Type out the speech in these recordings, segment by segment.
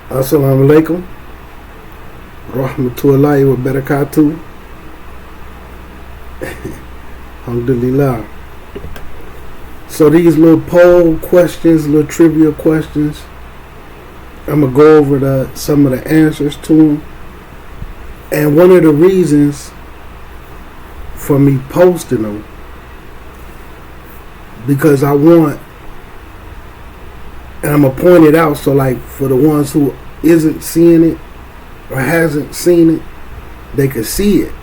Assalamu alaikum. Rahmatullahi wa barakatuh. Alhamdulillah. So these little poll questions, little trivia questions, I'm going to go over some of the answers to them. And one of the reasons for me posting them, because I want, and I'm going to point it out, so like for the ones who isn't seeing it or hasn't seen it, they could see it.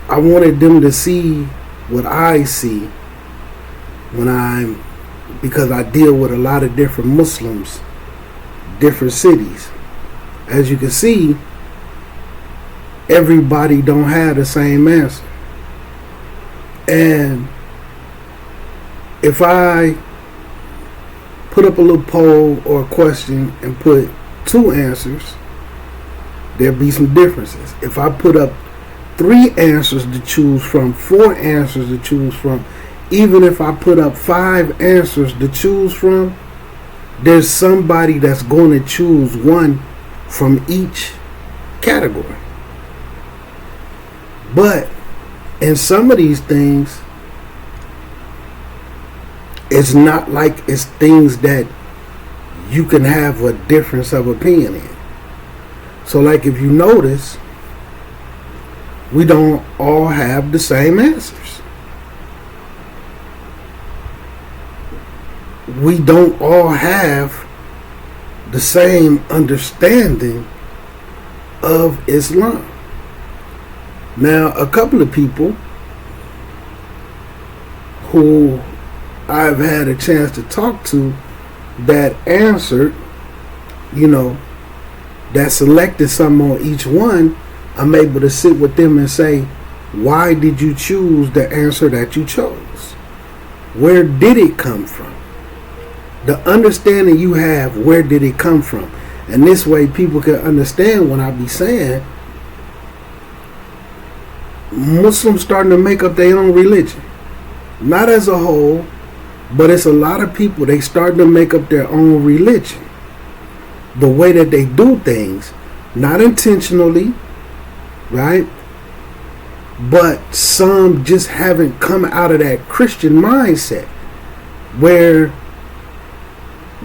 I wanted them to see what I see because I deal with a lot of different Muslims, different cities. As you can see, everybody don't have the same answer. And if I put up a little poll or a question and put two answers, there'll be some differences. If I put up 3 answers to choose from, 4 answers to choose from, even if I put up 5 answers to choose from, there's somebody that's going to choose one from each category. But in some of these things, it's not like it's things that you can have a difference of opinion in. So like if you notice, we don't all have the same answers. We don't all have the same understanding of Islam. Now, a couple of people who I've had a chance to talk to that answered, that selected something on each one, I'm able to sit with them and say, why did you choose the answer that you chose? Where did it come from? The understanding you have, where did it come from? And this way people can understand when I be saying Muslims starting to make up their own religion. Not as a whole, but it's a lot of people, they starting to make up their own religion. The way that they do things, not intentionally, right? But some just haven't come out of that Christian mindset where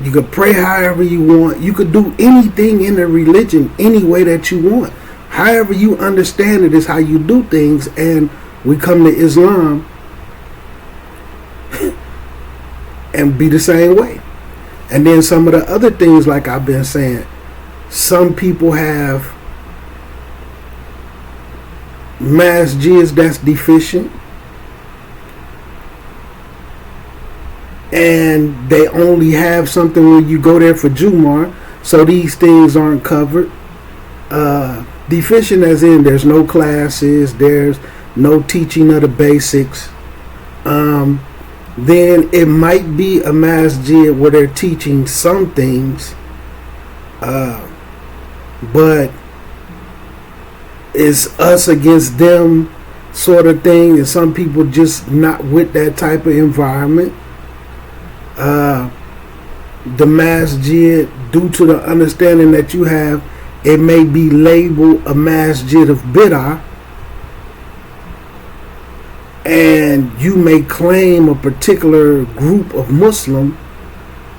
you could pray however you want. You could do anything in a religion any way that you want. However you understand it is how you do things. And we come to Islam and be the same way. And then some of the other things, like I've been saying, some people have masjids that's deficient, and they only have something where you go there for Jumar, so these things aren't covered. Deficient as in there's no classes, there's no teaching of the basics. Then it might be a masjid where they're teaching some things, but it's us against them sort of thing, and some people just not with that type of environment. The masjid, due to the understanding that you have, it may be labeled a masjid of bid'ah, and you may claim a particular group of Muslim,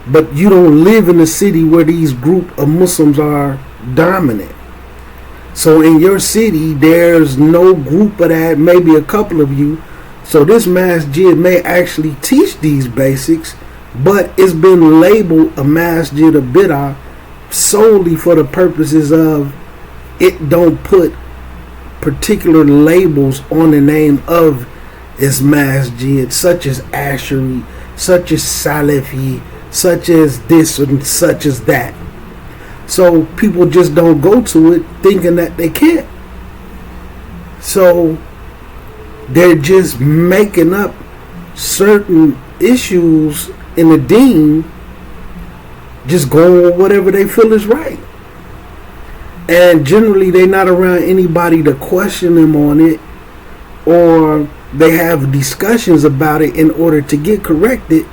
but you don't live in a city where these group of Muslims are dominant. So in your city, there's no group of that, maybe a couple of you. So this masjid may actually teach these basics, but it's been labeled a masjid of bid'ah solely for the purposes of it don't put particular labels on the name of its masjid, such as Ashari, such as Salafi, such as this and such as that. So people just don't go to it thinking that they can't. So they're just making up certain issues in the deen, just going with whatever they feel is right. And generally they're not around anybody to question them on it, or they have discussions about it in order to get corrected,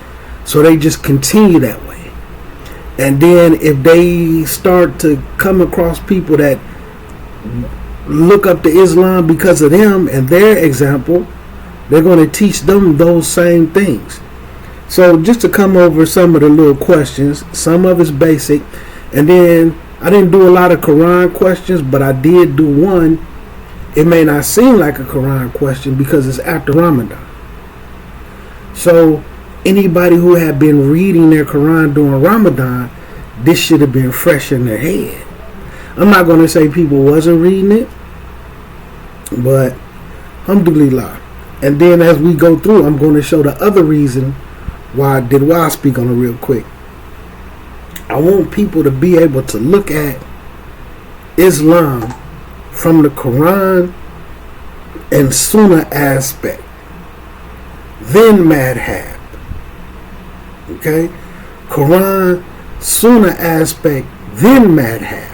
so they just continue that way. And then if they start to come across people that look up to Islam because of them and their example, they're going to teach them those same things. So just to come over some of the little questions, some of it's basic, and then I didn't do a lot of Quran questions, but I did do one. It may not seem like a Quran question because it's after Ramadan. So anybody who had been reading their Quran during Ramadan, this should have been fresh in their head. I'm not going to say people wasn't reading it, but alhamdulillah. And then as we go through, I'm going to show the other reason why I speak on it real quick. I want people to be able to look at Islam from the Quran and Sunnah aspect, then madhab. Okay? Quran, Sunnah aspect, then madhab.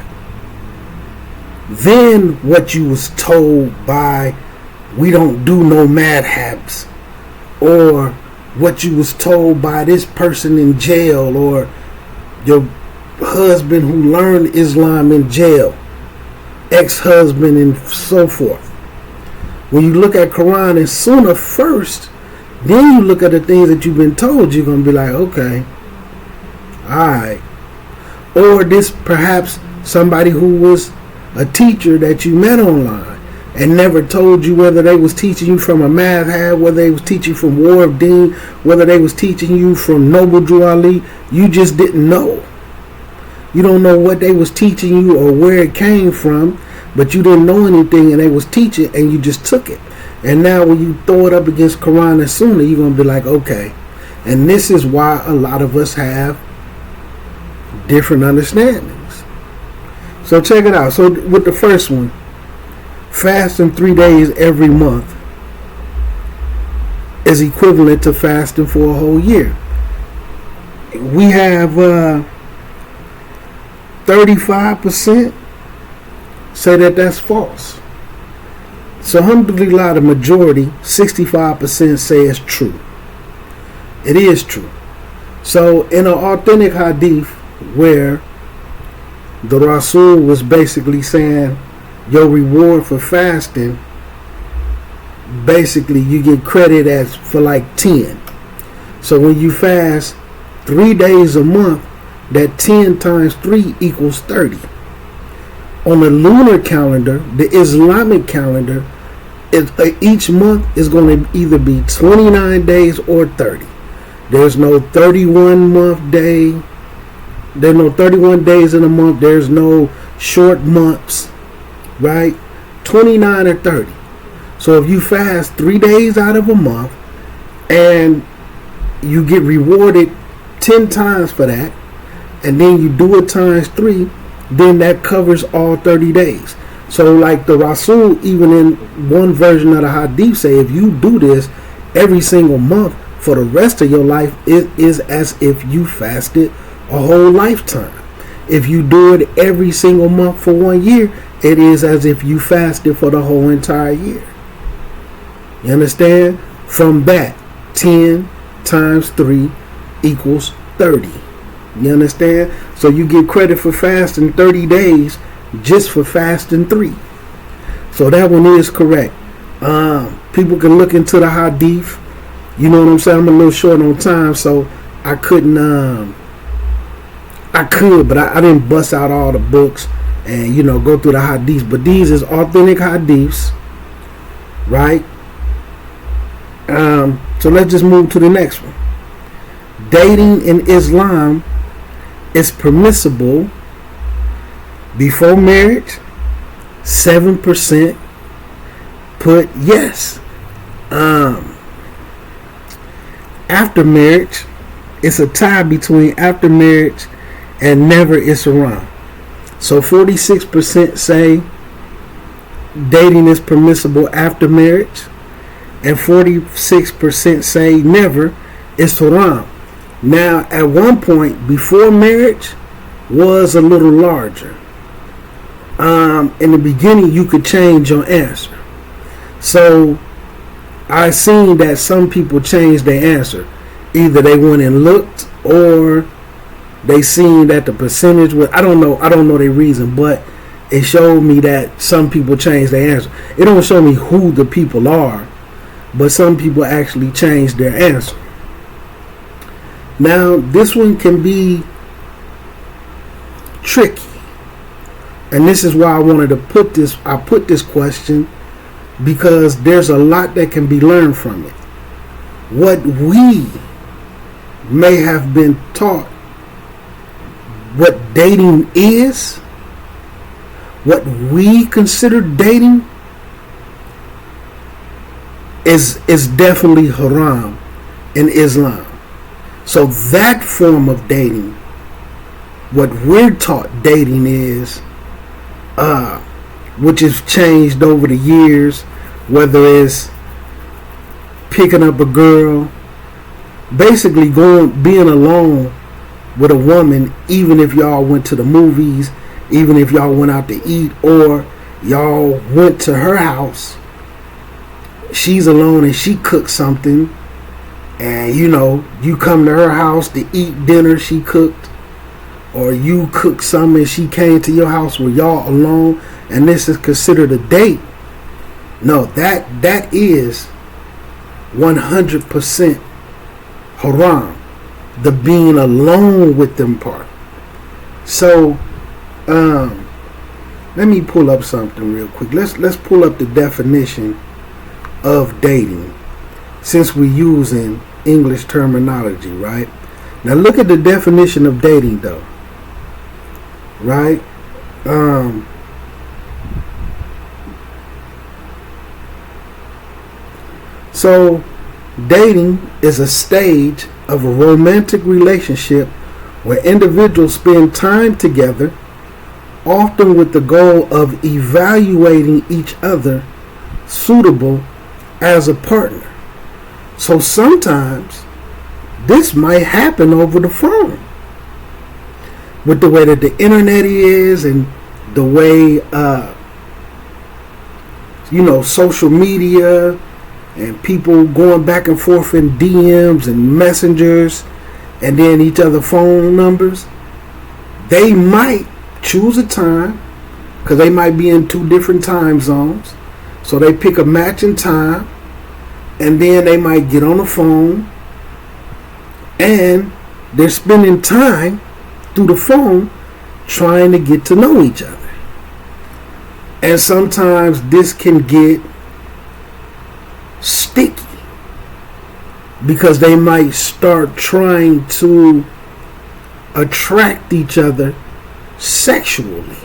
Then what you was told by we don't do no madhabs, or what you was told by this person in jail, or your husband who learned Islam in jail, ex-husband, and so forth. When you look at Quran and Sunnah first, then you look at the things that you've been told, you're going to be like, okay, alright. Or this perhaps somebody who was a teacher that you met online and never told you whether they was teaching you from a madhab, whether they was teaching from War of Deen, whether they was teaching you from Noble Drew Ali. You just didn't know. You don't know what they was teaching you or where it came from, but you didn't know anything and they was teaching and you just took it. And now when you throw it up against Quran and Sunnah, you're going to be like, okay. And this is why a lot of us have different understandings. So check it out. So with the first one, fasting 3 days every month is equivalent to fasting for a whole year. We have 35% say that that's false. So alhamdulillah, the majority, 65%, say it's true. It is true. So in an authentic hadith where the Rasul was basically saying your reward for fasting, basically you get credit as for like 10. So when you fast 3 days a month, that 10 times 3 equals 30. On the lunar calendar, the Islamic calendar, each month is going to either be 29 days or 30. There's no 31 month day. There's no 31 days in a month. There's no short months, right? 29 or 30. So if you fast 3 days out of a month and you get rewarded 10 times for that, and then you do it times 3, then that covers all 30 days. So like the Rasul, even in one version of the hadith, say if you do this every single month for the rest of your life, it is as if you fasted a whole lifetime. If you do it every single month for 1 year, it is as if you fasted for the whole entire year. You understand? From that, 10 times 3 equals 30. You understand? So you get credit for fasting 30 days just for fasting 3. So that one is correct. People can look into the hadith. You know what I'm saying? I'm a little short on time, so I couldn't I could, but I didn't bust out all the books and, go through the hadiths. But these is authentic hadiths, right? So let's just move to the next one. Dating in Islam is permissible before marriage. 7% put yes. After marriage, it's a tie between after marriage and never is around. So 46% say dating is permissible after marriage, and 46% say never is haram. Now, at one point, before marriage was a little larger. In the beginning, you could change your answer. So I seen that some people changed their answer. Either they went and looked, or they seen that the percentage was, I don't know their reason, but it showed me that some people changed their answer. It don't show me who the people are, but some people actually changed their answer. Now, this one can be tricky. And this is why I wanted to put this question, because there's a lot that can be learned from it. What we may have been taught what dating is, what we consider dating, is definitely haram in Islam. So that form of dating, what we're taught dating is, which has changed over the years, whether it's picking up a girl, basically being alone with a woman, even if y'all went to the movies, even if y'all went out to eat, or y'all went to her house, she's alone and she cooks something, and you come to her house to eat dinner she cooked, or you cooked something and she came to your house where y'all alone, and this is considered a date. No, that is 100% haram, the being alone with them part. So let me pull up something real quick. Let's pull up the definition of dating, since we're using English terminology, right? Now look at the definition of dating though, right? So dating is a stage of a romantic relationship where individuals spend time together, often with the goal of evaluating each other suitable as a partner. So sometimes this might happen over the phone, with the way that the internet is, and the way social media, and people going back and forth in DMs and messengers, and then each other phone numbers. They might choose a time, because they might be in two different time zones, so they pick a matching time, and then they might get on the phone, and they're spending time through the phone trying to get to know each other. And sometimes this can get sticky, because they might start trying to attract each other sexually.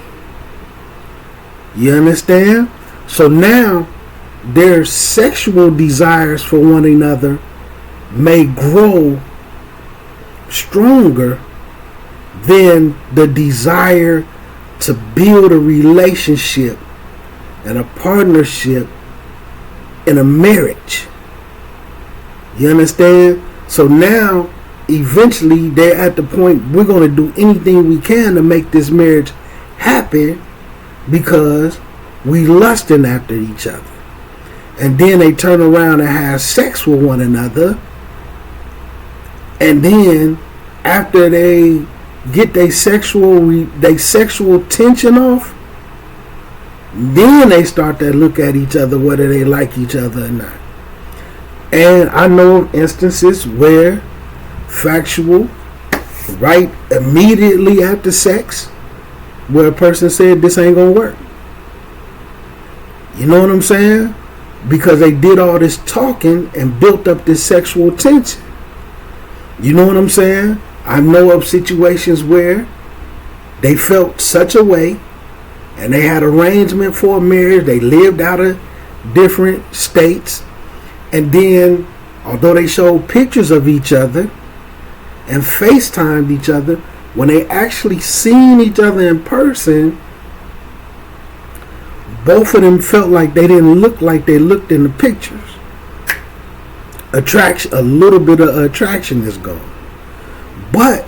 You understand? So now their sexual desires for one another may grow stronger than the desire to build a relationship and a partnership in a marriage. You understand? So now eventually they're at the point, we're going to do anything we can to make this marriage happen, because we lusting after each other. And then they turn around and have sex with one another, and then after they get their sexual tension off, then they start to look at each other, whether they like each other or not. And I know instances where factual, right immediately after sex, where a person said this ain't gonna work. You know what I'm saying? Because they did all this talking and built up this sexual tension. You know what I'm saying? I know of situations where they felt such a way, and they had arrangement for a marriage. They lived out of different states, and then although they showed pictures of each other and FaceTimed each other, when they actually seen each other in person, both of them felt like they didn't look like they looked in the pictures. A little bit of attraction is gone, but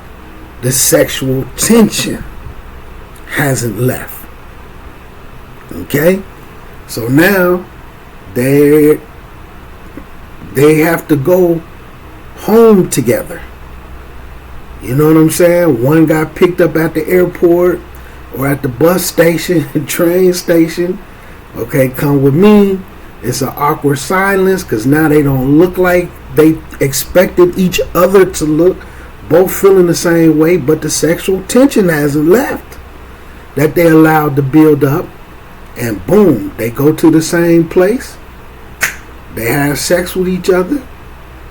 the sexual tension hasn't left. Okay, so now they have to go home together. You know what I'm saying? One got picked up at the airport or at the bus station, train station. Okay, come with me. It's an awkward silence because now they don't look like they expected each other to look. Both feeling the same way, but the sexual tension hasn't left that they allowed to build up. And boom, they go to the same place. They have sex with each other.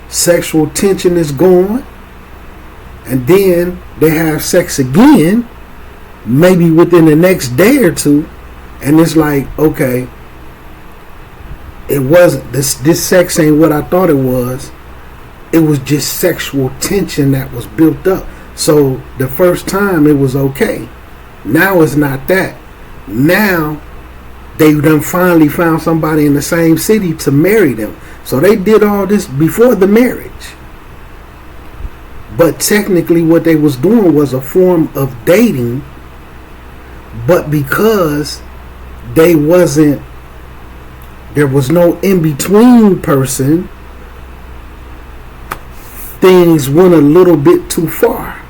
Sexual tension is gone. And then they have sex again, maybe within the next day or two. And it's like, okay, it wasn't, this sex ain't what I thought it was. It was just sexual tension that was built up. So the first time it was okay. Now it's not that. Now they done finally found somebody in the same city to marry them. So they did all this before the marriage. But technically what they was doing was a form of dating. But because there was no in-between person, things went a little bit too far.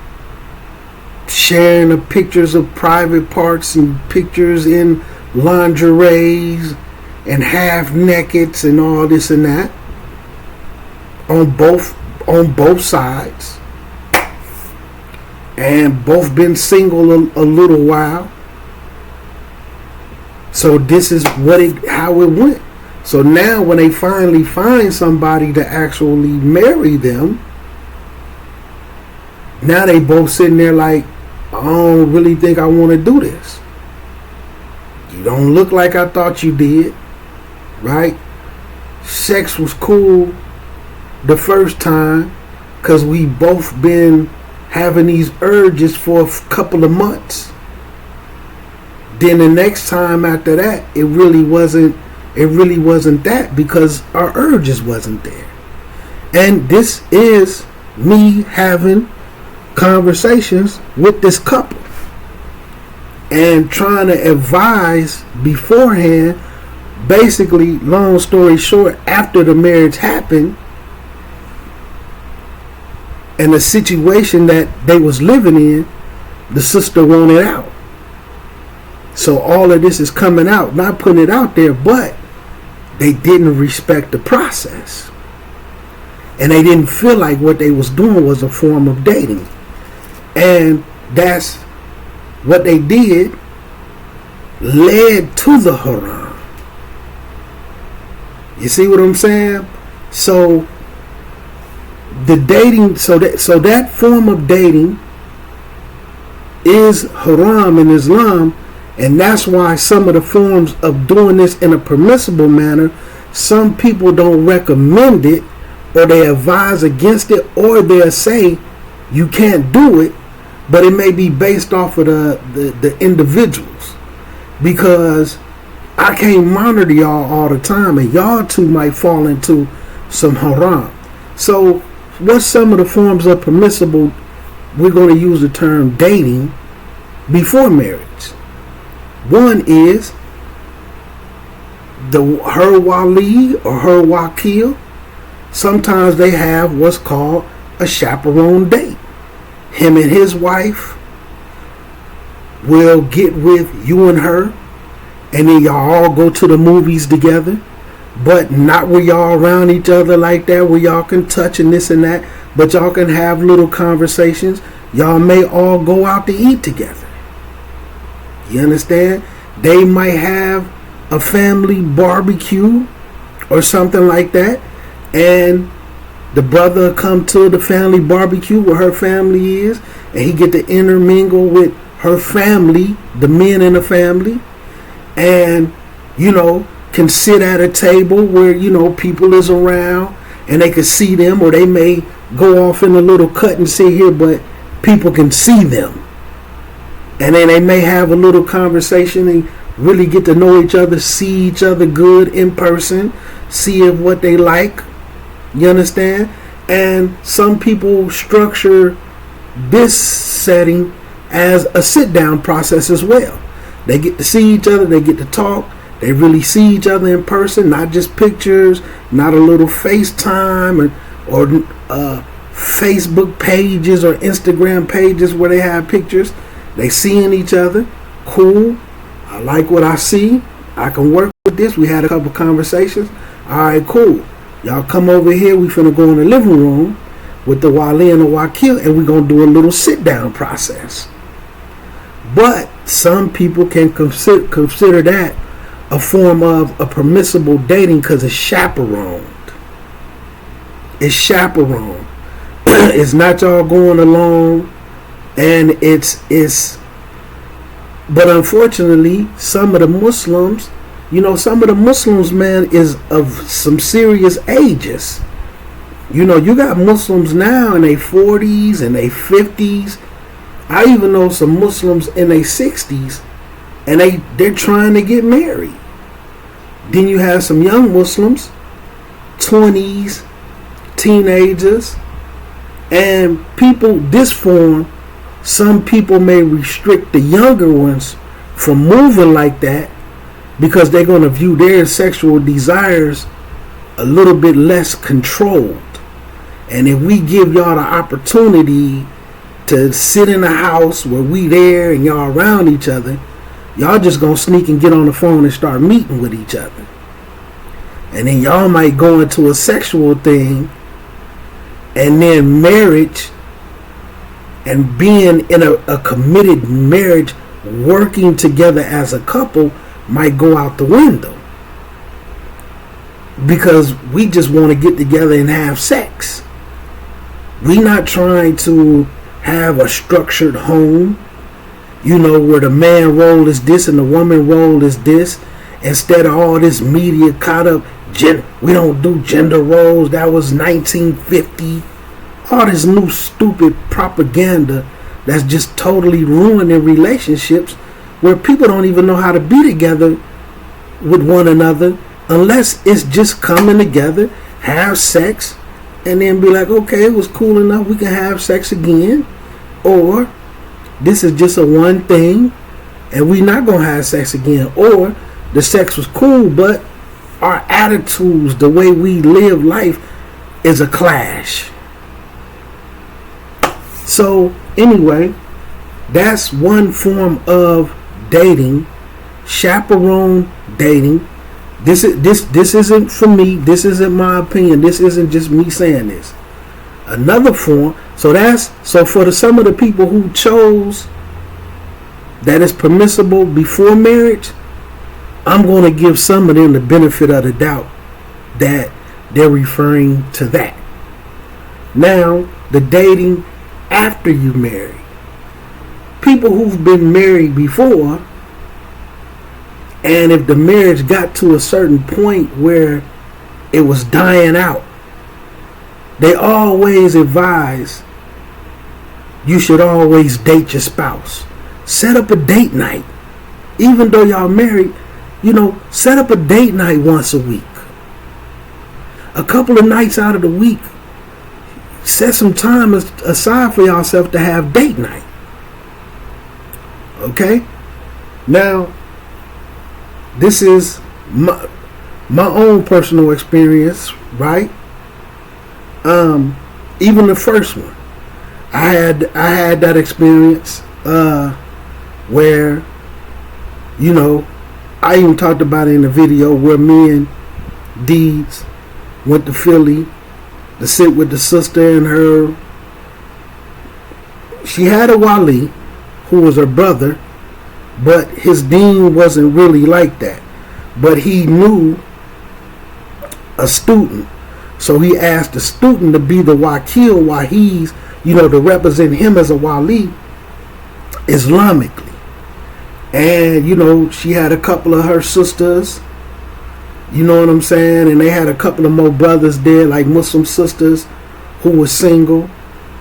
Sharing the pictures of private parts and pictures in lingeries and half nakeds and all this and that on both sides, and both been single a little while. So this is how it went. So now when they finally find somebody to actually marry them, now they both sitting there like, I don't really think I want to do this. You don't look like I thought you did, right? Sex was cool the first time because we both been having these urges for a couple of months. Then the next time after that, it really wasn't that because our urges wasn't there. And this is me having conversations with this couple and trying to advise beforehand. Basically, long story short, after the marriage happened and the situation that they was living in, the sister wanted out. So all of this is coming out, not putting it out there, but they didn't respect the process. And they didn't feel like what they was doing was a form of dating. And that's what they did led to the haram. You see what I'm saying? So the dating, so that form of dating is haram in Islam, and that's why some of the forms of doing this in a permissible manner, some people don't recommend it, or they advise against it, or they'll say you can't do it, but it may be based off of the individuals, because I can't monitor y'all all the time, and y'all too might fall into some haram. So what's some of the forms of permissible? We're going to use the term dating before marriage. One is her wali or her wakil. Sometimes they have what's called a chaperone date. Him and his wife will get with you and her, and then y'all all go to the movies together, but not where y'all around each other like that, where y'all can touch and this and that, but y'all can have little conversations. Y'all may all go out to eat together. You understand? They might have a family barbecue or something like that, and the brother come to the family barbecue where her family is, and he get to intermingle with her family, the men in the family, and can sit at a table where people is around and they can see them, or they may go off in a little cut and sit here, but people can see them. And then they may have a little conversation and really get to know each other, see each other good in person, see if what they like. You understand? And some people structure this setting as a sit-down process as well. They get to see each other, they get to talk, they really see each other in person, not just pictures, not a little FaceTime or Facebook pages or Instagram pages where they have pictures. They seeing each other. Cool. I like what I see. I can work with this. We had a couple conversations. All right, cool. Y'all come over here. We finna go in the living room with the Wali and the Wakil, and we're going to do a little sit-down process. But some people can consider that a form of a permissible dating because it's chaperoned. It's chaperoned. It's not y'all going along, and it's. But unfortunately, some of the Muslims, man, is of some serious ages. You got Muslims now in their 40s and their 50s. I even know some Muslims in their 60s, and they're trying to get married. Then you have some young Muslims, 20s, teenagers, and people this form. Some people may restrict the younger ones from moving like that because they're going to view their sexual desires a little bit less controlled. And if we give y'all the opportunity to sit in a house where we there and y'all around each other, y'all just going to sneak and get on the phone and start meeting with each other. And then y'all might go into a sexual thing, and then marriage and being in a committed marriage, working together as a couple, might go out the window. Because we just want to get together and have sex. We not trying to have a structured home, where the man role is this and the woman role is this. Instead of all this media caught up, we don't do gender roles. That was 1950. All this new stupid propaganda that's just totally ruining relationships where people don't even know how to be together with one another unless it's just coming together, have sex, and then be like, okay, it was cool enough, we can have sex again. Or this is just a one thing and we not going to have sex again. Or the sex was cool, but our attitudes, the way we live life is a clash. So anyway, that's one form of dating, chaperone dating. This isn't for me. This isn't my opinion. This isn't just me saying this. Another form. So for some of the people who chose that it's permissible before marriage, I'm going to give some of them the benefit of the doubt that they're referring to that. Now, the dating after you marry. People who've been married before, and if the marriage got to a certain point where it was dying out, they always advise you should always date your spouse. Set up a date night. Even though y'all married, set up a date night once a week. A couple of nights out of the week, set some time aside for yourself to have date night. Okay? Now, this is my own personal experience, right? Even the first one, I had that experience where, I even talked about it in the video where me and Deeds went to Philly to sit with the sister and her. She had a wali who was her brother, but his deen wasn't really like that. But he knew a student, so he asked the student to be the wakil while he's, to represent him as a wali Islamically. And she had a couple of her sisters, you know what I'm saying, and they had a couple of more brothers there, like Muslim sisters who were single.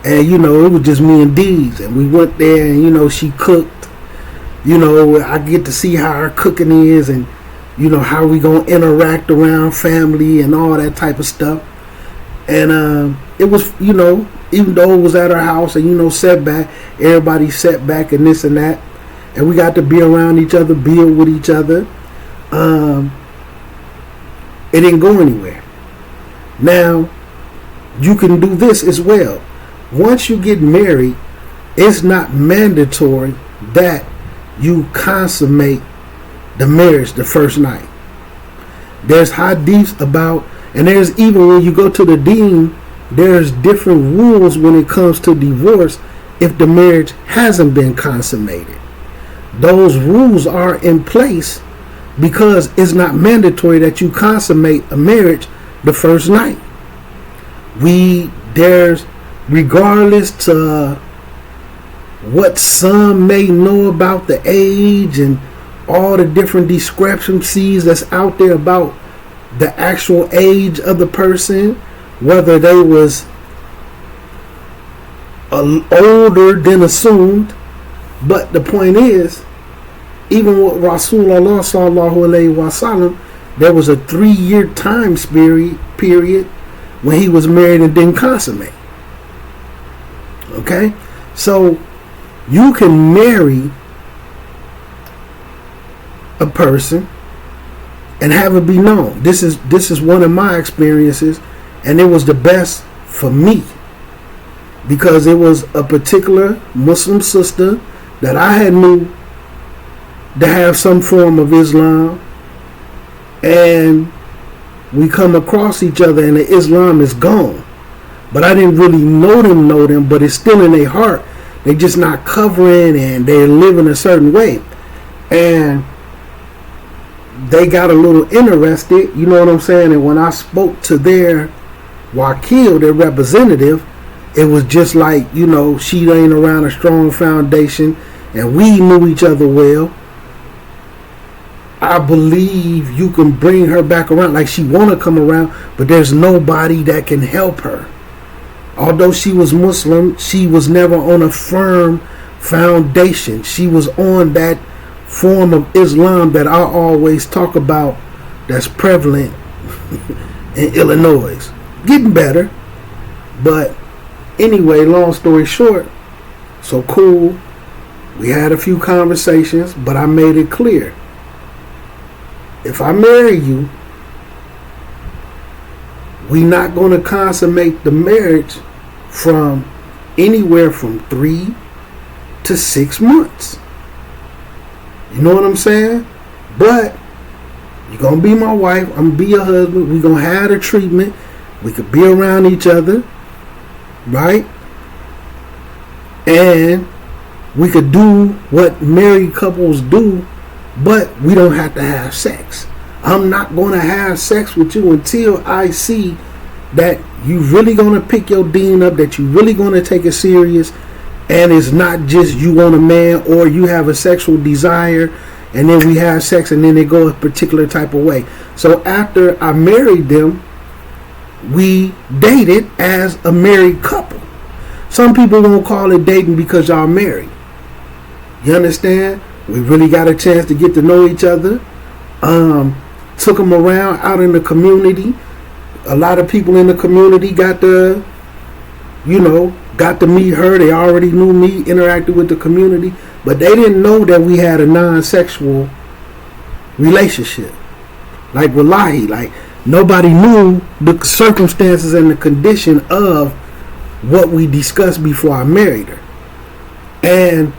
And it was just me and Deez, and we went there, and she cooked. I get to see how her cooking is, and how we gonna interact around family and all that type of stuff. And it was, even though it was at her house and setback, everybody set back and this and that, and we got to be around each other, build with each other. It didn't go anywhere. Now, you can do this as well. Once you get married, it's not mandatory that you consummate the marriage the first night. There's hadiths about, and there's even when you go to the deen, there's different rules when it comes to divorce if the marriage hasn't been consummated. Those rules are in place because it's not mandatory that you consummate a marriage the first night. There's, regardless to what some may know about the age and all the different discrepancies that's out there about the actual age of the person, whether they was older than assumed. But the point is, even with Rasulullah sallallahu alaihi wasallam, there was a 3-year time period when he was married and didn't consummate. Okay, so you can marry a person and have it be known. This is one of my experiences, and it was the best for me because it was a particular Muslim sister that I had knew to have some form of Islam, and we come across each other and the Islam is gone, but I didn't really know them, but it's still in their heart. They just not covering and they're living a certain way, and they got a little interested, you know what I'm saying? And when I spoke to their wakil, their representative, it was just like, you know, she ain't around a strong foundation and we knew each other well. I believe you can bring her back around, like she want to come around, but there's nobody that can help her. Although she was Muslim, she was never on a firm foundation. She was on that form of Islam that I always talk about that's prevalent in Illinois. Getting better. But anyway, long story short, so cool. We had a few conversations, but I made it clear. If I marry you, we're not going to consummate the marriage from anywhere from 3 to 6 months. You know what I'm saying? But you're going to be my wife. I'm going to be your husband. We're going to have the treatment. We could be around each other. Right? And we could do what married couples do, but we don't have to have sex. I'm not going to have sex with you until I see that you really going to pick your deen up, that you really going to take it serious, and it's not just you want a man or you have a sexual desire and then we have sex and then they go a particular type of way. So after I married them, we dated as a married couple. Some people won't call it dating because y'all married. You understand? We really got a chance to get to know each other. Took them around out in the community. A lot of people in the community got to meet her. They already knew me, interacted with the community, but they didn't know that we had a non-sexual relationship. Like wallahi, like nobody knew the circumstances and the condition of what we discussed before I married her. And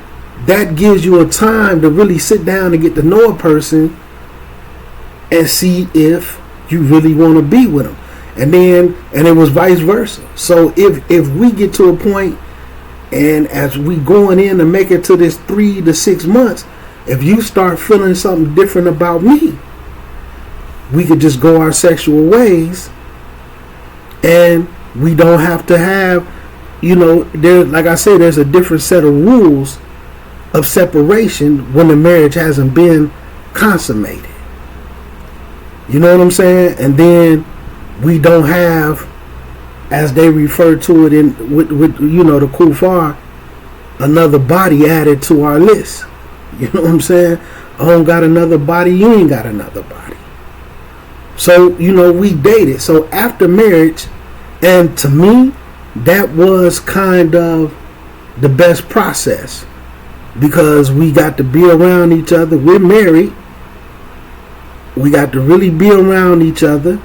that gives you a time to really sit down and get to know a person and see if you really want to be with them. And it was vice versa. So if we get to a point, and as we going in to make it to this 3 to 6 months, if you start feeling something different about me, we could just go our sexual ways, and we don't have to have, like I said, there's a different set of rules of separation when the marriage hasn't been consummated. You know what I'm saying? And then we don't have, as they refer to it with the kuffar, another body added to our list. You know what I'm saying? I don't got another body, you ain't got another body. So, we dated. So after marriage, and to me, that was kind of the best process, because we got to be around each other. We're married. We got to really be around each other.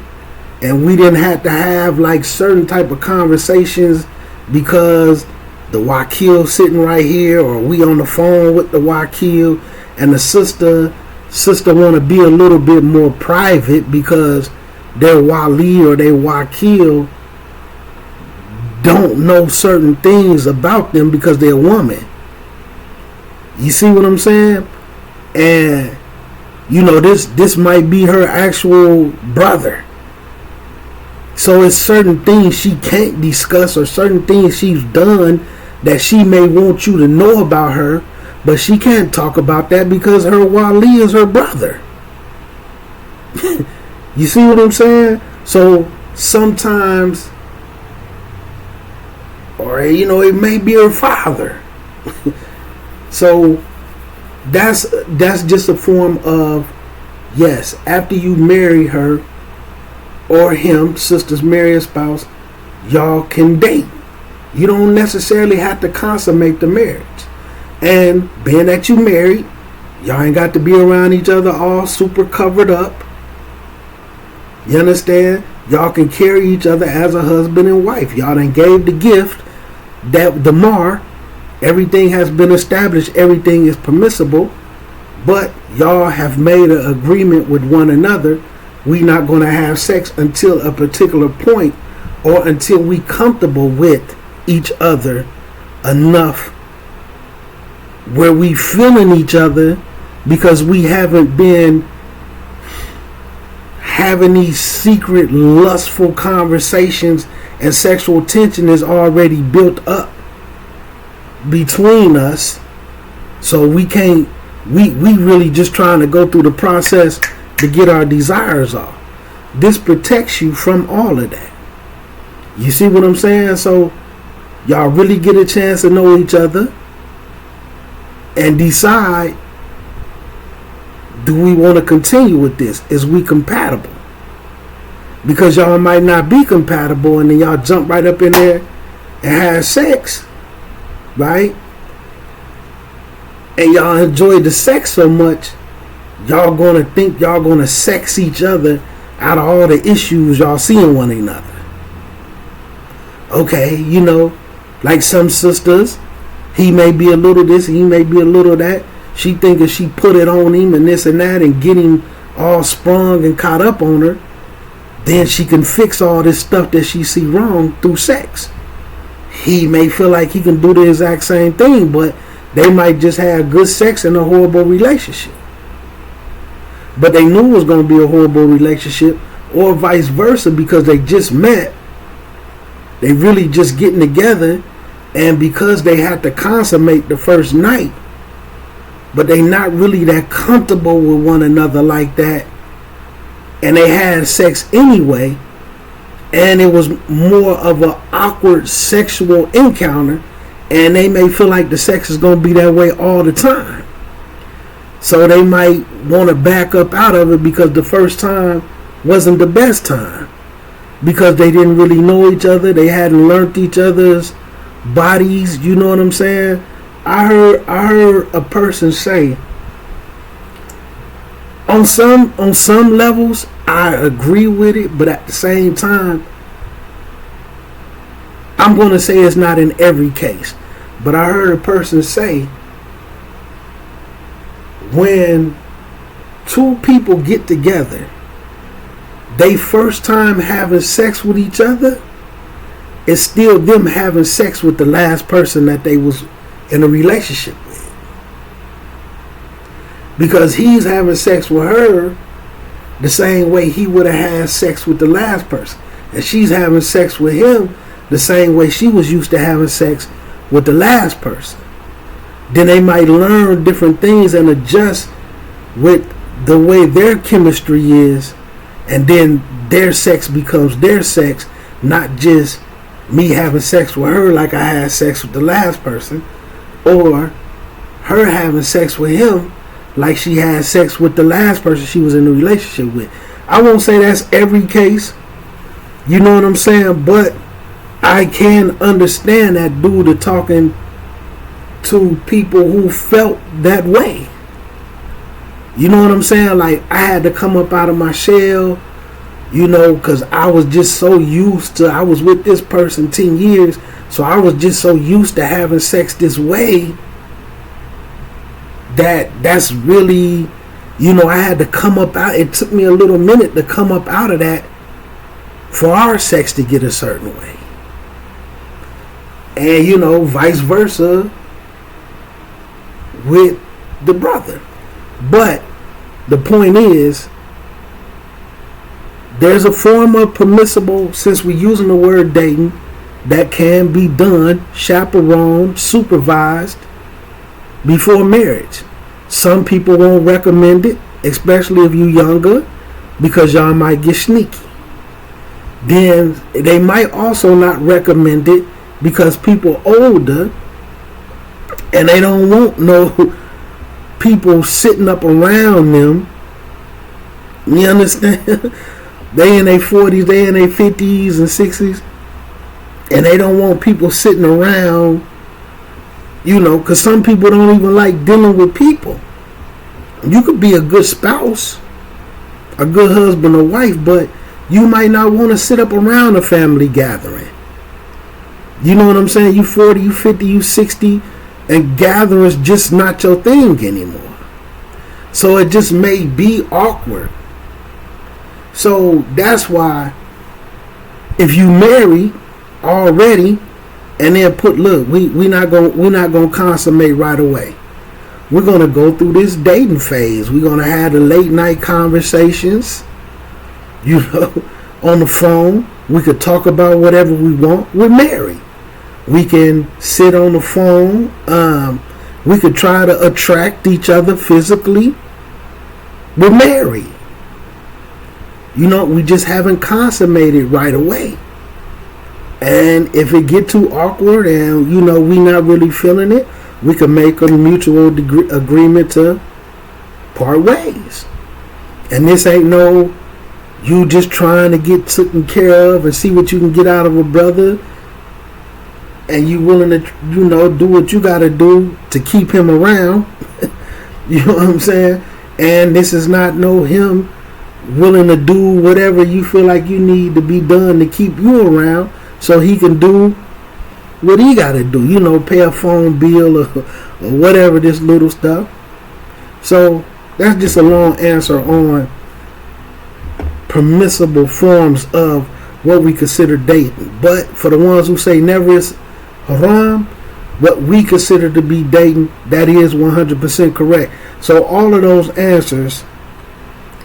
and we didn't have to have like certain type of conversations because the wakil sitting right here, or we on the phone with the wakil, and the sister want to be a little bit more private because their wali or their wakil don't know certain things about them because they're a woman. You see what I'm saying? And you know, this might be her actual brother. So it's certain things she can't discuss, or certain things she's done that she may want you to know about her, but she can't talk about that because her wali is her brother. You see what I'm saying? So sometimes, or you know, it may be her father. So that's just a form of, yes, after you marry her or him, sisters marry a spouse, y'all can date. You don't necessarily have to consummate the marriage. And being that you married, y'all ain't got to be around each other all super covered up. You understand? Y'all can carry each other as a husband and wife. Y'all done gave the gift, that the mar, everything has been established, everything is permissible, but y'all have made an agreement with one another. We not going to have sex until a particular point, or until we comfortable with each other enough where we feeling each other, because we haven't been having these secret lustful conversations, and sexual tension is already built up between us. So we can't, we really just trying to go through the process to get our desires off. This protects you from all of that. You see what I'm saying? So y'all really get a chance to know each other and decide, do we want to continue with this? Is we compatible? Because y'all might not be compatible, and then y'all jump right up in there and have sex, right? And y'all enjoy the sex so much, y'all gonna think y'all gonna sex each other out of all the issues y'all see in one another. Okay, you know, like some sisters, he may be a little this, he may be a little that. She think if she put it on him and this and that and get him all sprung and caught up on her, then she can fix all this stuff that she see wrong through sex. He may feel like he can do the exact same thing, but they might just have good sex in a horrible relationship. But they knew it was going to be a horrible relationship, or vice versa, because they just met. They really just getting together, and because they had to consummate the first night, but they not really that comfortable with one another like that, and they had sex anyway, and it was more of an awkward sexual encounter, and they may feel like the sex is going to be that way all the time. So they might want to back up out of it because the first time wasn't the best time, because they didn't really know each other. They hadn't learned each other's bodies. You know what I'm saying? I heard a person say, on some levels I agree with it, but at the same time, I'm going to say it's not in every case. But I heard a person say, when two people get together, they first time having sex with each other, it's still them having sex with the last person that they was in a relationship with. Because he's having sex with her the same way he would have had sex with the last person. And she's having sex with him the same way she was used to having sex with the last person. Then they might learn different things and adjust with the way their chemistry is, and then their sex becomes their sex, not just me having sex with her like I had sex with the last person, or her having sex with him like she had sex with the last person she was in a relationship with. I won't say that's every case, you know what I'm saying, but I can understand that due to talking to people who felt that way. You know what I'm saying? Like, I had to come up out of my shell Because I was just so used to, I was with this person 10 years, so I was just so used to having sex this way that's really, I had to come up out. It took me a little minute to come up out of that for our sex to get a certain way. And, vice versa with the brother. But the point is, there's a form of permissible, since we're using the word dating, that can be done, chaperoned, supervised before marriage. Some people won't recommend it, especially if you're younger, because y'all might get sneaky. Then they might also not recommend it because people older and they don't want no people sitting up around them. You understand? They in their 40s, they in their 50s and 60s, and they don't want people sitting around, because some people don't even like dealing with people. You could be a good spouse, a good husband or wife, but you might not want to sit up around a family gathering. You know what I'm saying? You 40, you 50, you 60, and gatherings just not your thing anymore. So it just may be awkward. So that's why if you marry already and then we're not gonna consummate right away. We're gonna go through this dating phase. We're gonna have the late night conversations, on the phone. We could talk about whatever we want. We're married. We can sit on the phone. We could try to attract each other physically. We're married. We just haven't consummated right away. And if it get too awkward and, we not really feeling it, we can make a mutual agreement to part ways. And this ain't no, you just trying to get taken care of and see what you can get out of a brother. And you willing to, do what you got to do to keep him around. You know what I'm saying? And this is not him willing to do whatever you feel like you need to be done to keep you around so he can do what he got to do, pay a phone bill or whatever, this little stuff. So that's just a long answer on permissible forms of what we consider dating. But for the ones who say never is haram, what we consider to be dating, that is 100% correct. So all of those answers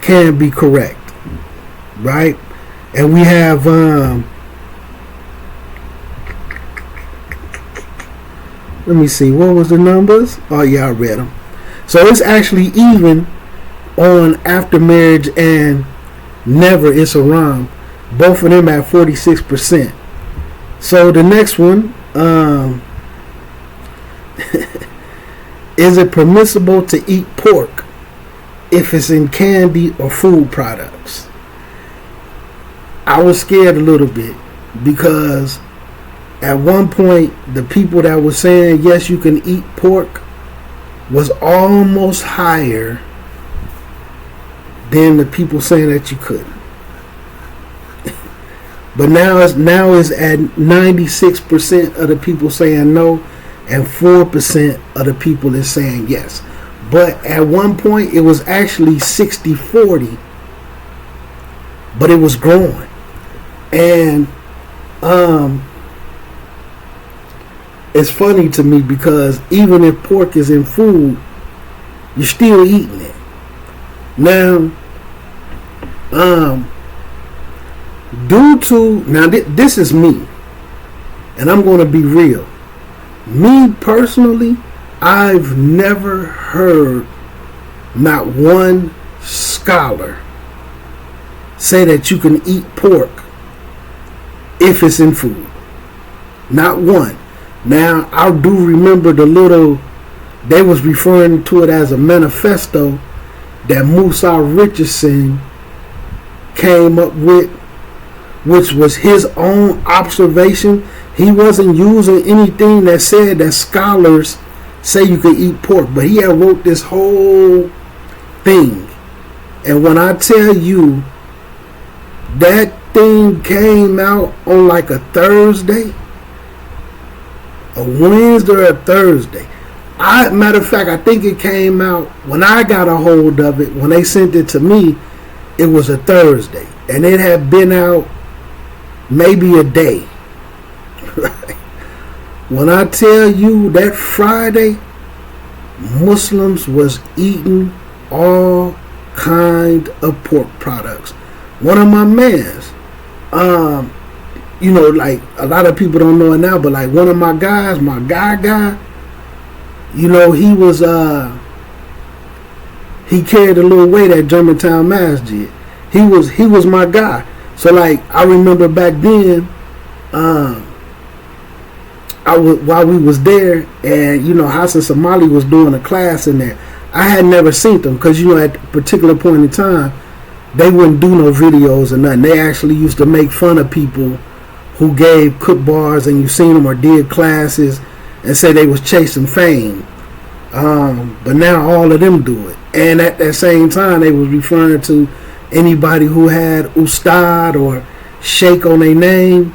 can be correct, right? And we have let me see, what was the numbers? Oh yeah, I read them. So it's actually even on after marriage and never is haram, both of them at 46%. So the next one, is it permissible to eat pork if it's in candy or food products? I was scared a little bit because at one point the people that were saying yes you can eat pork was almost higher than the people saying that you couldn't. But now it's at 96% of the people saying no and 4% of the people is saying yes. But at one point it was actually 60-40, but it was growing. And it's funny to me because even if pork is in food, you're still eating it. Now, this is me, and I'm going to be real. Me personally, I've never heard not one scholar say that you can eat pork if it's in food. Not one. Now, I do remember they was referring to it as a manifesto that Musa Richardson came up with, which was his own observation. He wasn't using anything that said that scholars say you can eat pork, but he had wrote this whole thing. And when I tell you That thing came out on like a Thursday, a Wednesday or a Thursday. Matter of fact, I think it came out when I got a hold of it. When they sent it to me, it was a Thursday, and it had been out maybe a day. When I tell you that Friday, Muslims was eating all kind of pork products. One of my mans, like a lot of people don't know it now, but like one of my guys, my guy, he was he carried a little weight at Germantown Masjid. He was my guy. So like I remember back then, while we was there, and Hassan Somali was doing a class in there. I had never seen them because at a particular point in time, they wouldn't do no videos or nothing. They actually used to make fun of people who gave cook bars, and you seen them, or did classes and say they was chasing fame. But now all of them do it. And at that same time, they was referring to anybody who had Ustad or Sheikh on their name.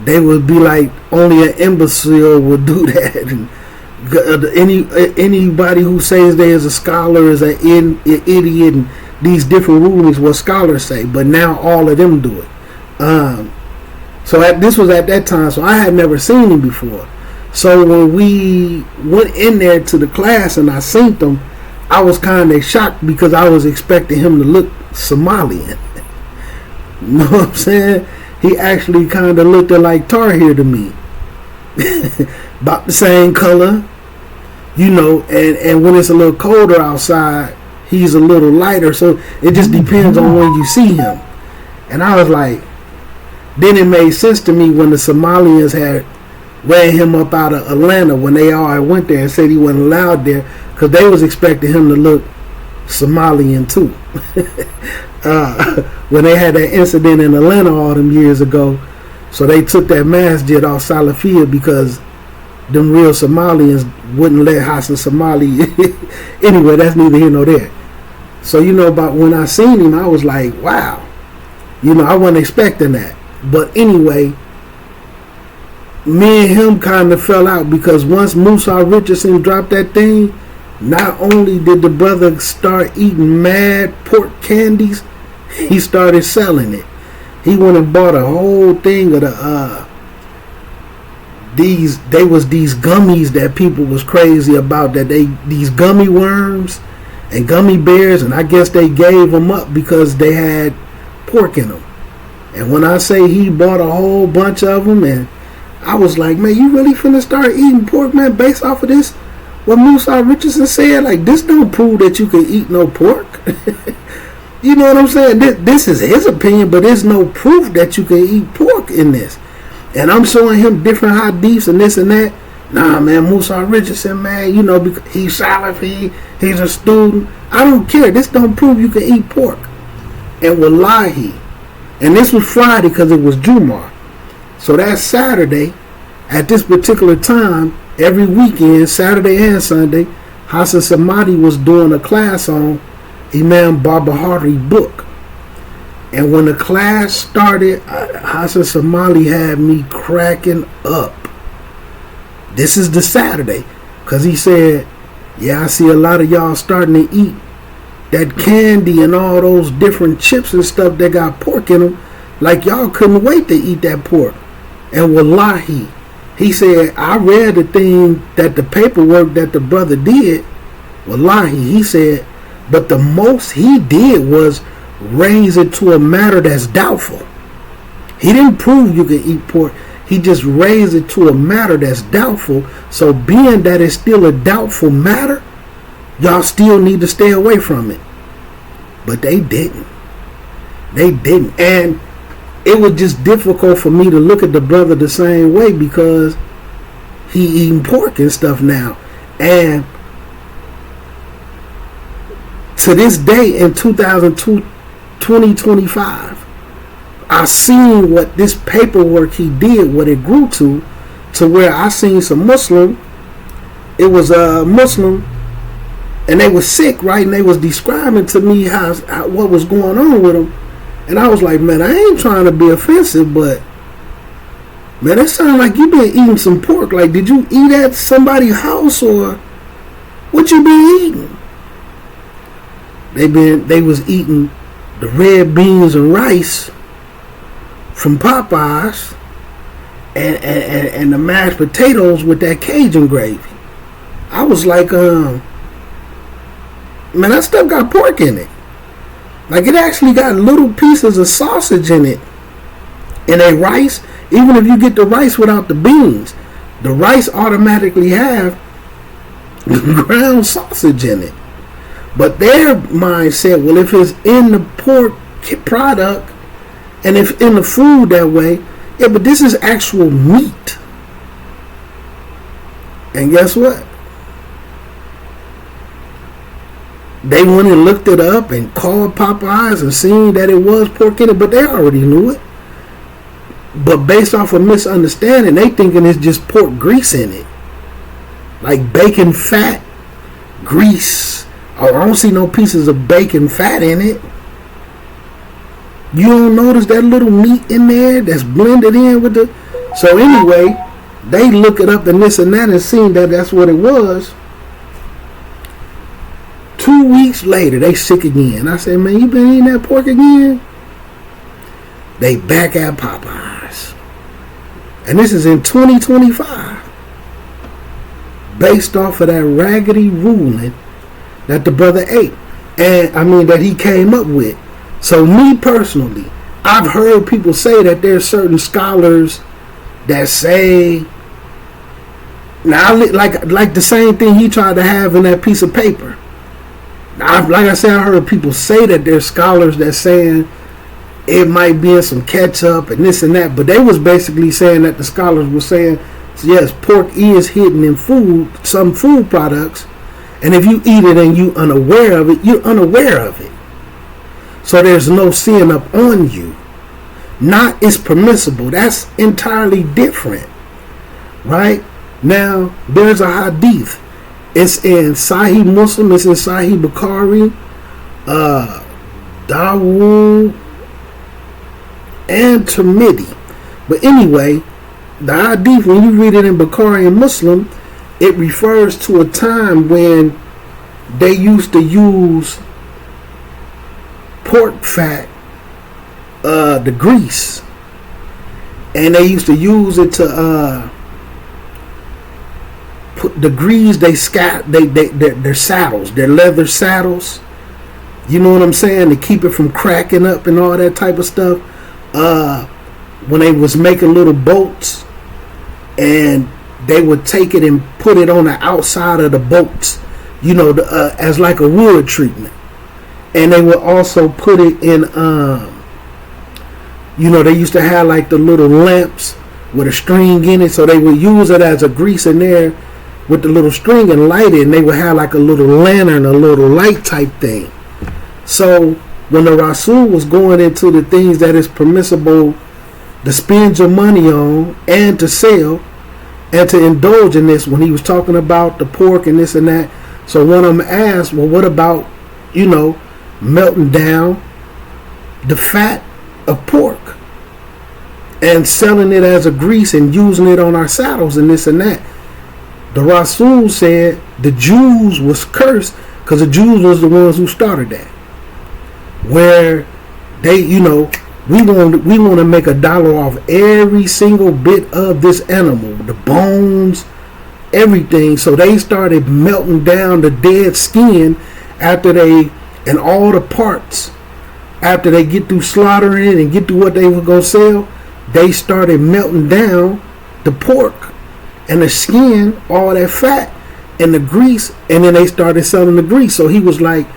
They would be like, only an imbecile would do that. And anybody who says they is a scholar is an idiot, and these different rulings what scholars say. But now all of them do it. This was at that time, so I had never seen him before. So when we went in there to the class and I seen them, I was kind of shocked because I was expecting him to look Somalian. You know what I'm saying? He actually kind of looked like Tahir to me. About the same color, and when it's a little colder outside, he's a little lighter. So it just depends on when you see him. And I was like, then it made sense to me when the Somalians had ran him up out of Atlanta when they all went there and said he wasn't allowed there because they was expecting him to look Somalian too. When they had that incident in Atlanta all them years ago, so they took that masjid off Salafia because them real Somalians wouldn't let Hassan Somali. Anyway, that's neither here nor there. So about when I seen him, I was like, wow, I wasn't expecting that. But anyway, me and him kind of fell out because once Musa Richardson dropped that thing, not only did the brother start eating mad pork candies, he started selling it. He went and bought a whole thing of these gummies that people was crazy about, these gummy worms and gummy bears, and I guess they gave them up because they had pork in them. And when I say he bought a whole bunch of them, and I was like, man, you really finna start eating pork, man, based off of this? What Musa Richardson said, like, this don't prove that you can eat no pork. You know what I'm saying? This is his opinion, but there's no proof that you can eat pork in this. And I'm showing him different hadiths and this and that. Nah, man, Musa Richardson, man, because he's Salafi, he's a student. I don't care. This don't prove you can eat pork. And wallahi, and this was Friday because it was Jumu'ah. So that Saturday, at this particular time, every weekend, Saturday and Sunday, Hassan Samadi was doing a class on Imam Barbahari book. And when the class started, Hassan Somali had me cracking up. This is the Saturday, because he said, yeah, I see a lot of y'all starting to eat that candy and all those different chips and stuff that got pork in them, like y'all couldn't wait to eat that pork. And wallahi, he said, I read the thing that the paperwork that the brother did, wallahi, he said, but the most he did was raise it to a matter that's doubtful. He didn't prove you can eat pork. He just raised it to a matter that's doubtful. So being that it's still a doubtful matter, y'all still need to stay away from it. But they didn't. They didn't. And it was just difficult for me to look at the brother the same way because he eating pork and stuff now. And to this day in 2025, I seen what this paperwork he did, what it grew to where I seen some Muslim. It was a Muslim, and they was sick, right? And they was describing to me how what was going on with them. And I was like, man, I ain't trying to be offensive, but man, that sounds like you been eating some pork. Like, did you eat at somebody's house or what you been eating? They was eating the red beans and rice from Popeyes and the mashed potatoes with that Cajun gravy. I was like, man, that stuff got pork in it. Like, it actually got little pieces of sausage in it. And a rice, even if you get the rice without the beans, the rice automatically have ground sausage in it. But their mind said, well, if it's in the pork product and if in the food that way, yeah, but this is actual meat. And guess what? They went and looked it up and called Popeyes and seen that it was pork in it, but they already knew it. But based off of misunderstanding, they thinking it's just pork grease in it. Like bacon fat, grease. Oh, I don't see no pieces of bacon fat in it. You don't notice that little meat in there that's blended in with the... So anyway, they look it up and this and that and seen that that's what it was. 2 weeks later, they sick again. I said, man, you been eating that pork again? They back at Popeyes. And this is in 2025. Based off of that raggedy ruling that the brother ate. And, I mean, that he came up with. So, me personally, I've heard people say that there's certain scholars that say... Now, like the same thing he tried to have in that piece of paper. Like I said, I heard people say that there's scholars that saying it might be in some ketchup and this and that, but they was basically saying that the scholars were saying, yes, pork is hidden in food, some food products, and if you eat it and you unaware of it, you're unaware of it. So there's no sin up on you. Not it's permissible. That's entirely different. Right? Now, there's a hadith. It's in Sahih Muslim, it's in Sahih Bukhari, Dawood, and Tirmidhi. But anyway, the hadith, when you read it in Bukhari and Muslim, it refers to a time when they used to use pork fat, the grease, and they used to use it to the grease their saddles, their leather saddles. You know what I'm saying? To keep it from cracking up and all that type of stuff. When they was making little boats, and they would take it and put it on the outside of the boats, you know, as like a wood treatment. And they would also put it in, you know, they used to have like the little lamps with a string in it, so they would use it as a grease in there with the little string and light it, and they would have like a little lantern, a little light type thing. So when the Rasul was going into the things that is permissible to spend your money on and to sell and to indulge in this, when he was talking about the pork and this and that, so one of them asked, well, what about, you know, melting down the fat of pork and selling it as a grease and using it on our saddles and this and that? The Rasul said the Jews was cursed because the Jews was the ones who started that. Where they, you know, we want to make $1 off every single bit of this animal, the bones, everything. So they started melting down the dead skin after they, and all the parts, after they get through slaughtering it and get through what they were going to sell, they started melting down the pork and the skin, all that fat and the grease, and then they started selling the grease. So he was like,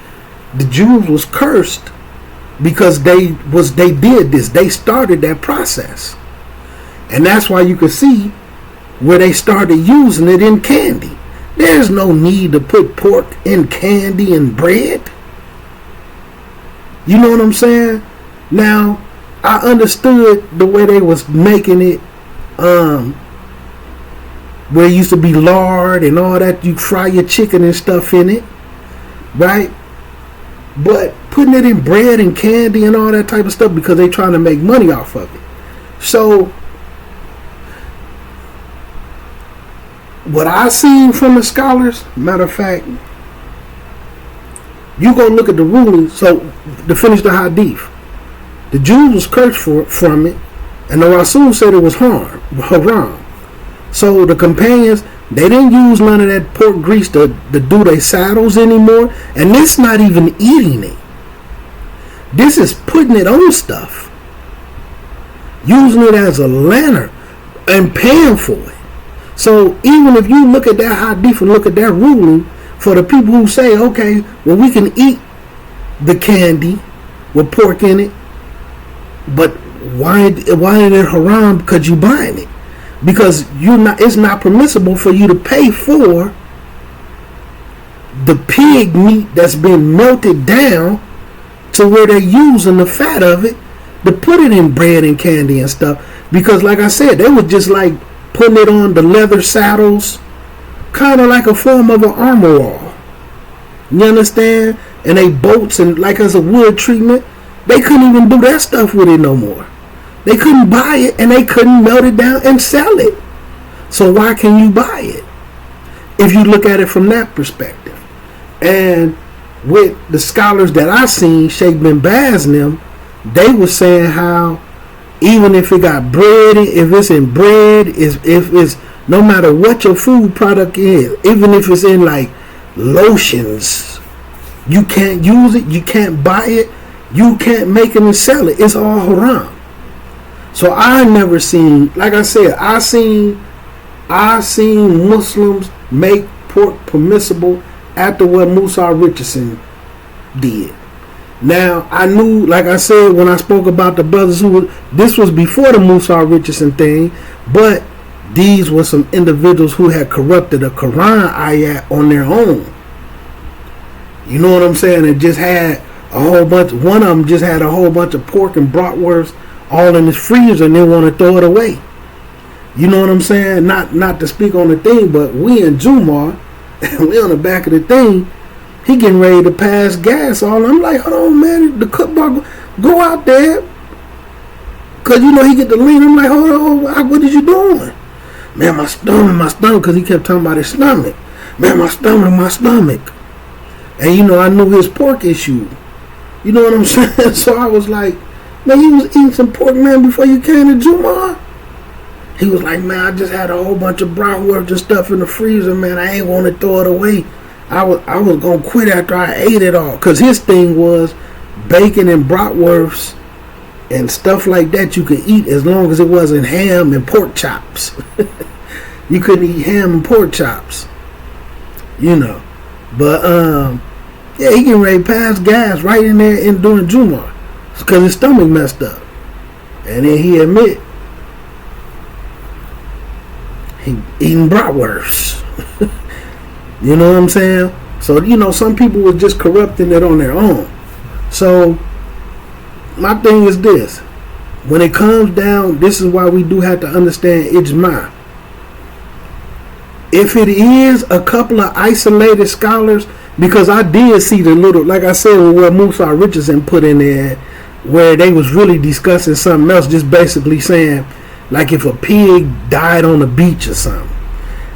the Jews was cursed because they did this. They started that process. And that's why you can see where they started using it in candy. There's no need to put pork in candy and bread. You know what I'm saying? Now, I understood the way they was making it, where it used to be lard and all that. You fry your chicken and stuff in it, right? But putting it in bread and candy and all that type of stuff because they're trying to make money off of it. So what I seen from the scholars, matter of fact, you go look at the ruling. So to finish the hadith, the Jews was cursed from it, and the Rasul said it was haram. So the companions, they didn't use none of that pork grease to do their saddles anymore. And this not even eating it. This is putting it on stuff. Using it as a lantern and paying for it. So even if you look at that hadith and look at that ruling, for the people who say, okay, well, we can eat the candy with pork in it, but why is it haram? Because you buying it. Because it's not permissible for you to pay for the pig meat that's been melted down to where they're using the fat of it to put it in bread and candy and stuff. Because like I said, they were just like putting it on the leather saddles, kind of like a form of an armor wall. You understand? And they boats and like as a wood treatment, they couldn't even do that stuff with it no more. They couldn't buy it and they couldn't melt it down and sell it. So why can you buy it? If you look at it from that perspective. And with the scholars that I seen, Sheikh bin Baz and them, they were saying how even if it got bread, if it's in bread, if it's no matter what your food product is, even if it's in like lotions, you can't use it, you can't buy it, you can't make it and sell it. It's all haram. So I never seen, like I said, I seen Muslims make pork permissible after what Musa Richardson did. Now I knew, like I said, when I spoke about the brothers this was before the Musa Richardson thing, but these were some individuals who had corrupted a Quran ayat on their own. You know what I'm saying? It just had a whole bunch. One of them just had a whole bunch of pork and bratwurst all in his freezer and then want to throw it away. You know what I'm saying? Not to speak on the thing, but we in Jumar, we on the back of the thing. He getting ready to pass gas. I'm like, hold on, man. The cook bar, go out there. Because, you know, he get the lean. I'm like, hold on, what is you doing? Man, my stomach. Because he kept talking about his stomach. Man, my stomach. And, you know, I knew his pork issue. You know what I'm saying? So I was like, man, you was eating some pork, man, before you came to Jumar? He was like, man, I just had a whole bunch of bratwurst and stuff in the freezer, man. I ain't want to throw it away. I was going to quit after I ate it all. Because his thing was bacon and bratwurst and stuff like that you could eat as long as it wasn't ham and pork chops. You couldn't eat ham and pork chops. You know. But, yeah, he getting ready to pass gas right in there during Jumar. Because his stomach messed up. And then he admit he eating bratwurst. You know what I'm saying? So, you know, some people were just corrupting it on their own. So, my thing is this. When it comes down, this is why we do have to understand ijma. If it is a couple of isolated scholars, because I did see the little, like I said, what Musa Richardson put in there, where they was really discussing something else, just basically saying, like if a pig died on the beach or something.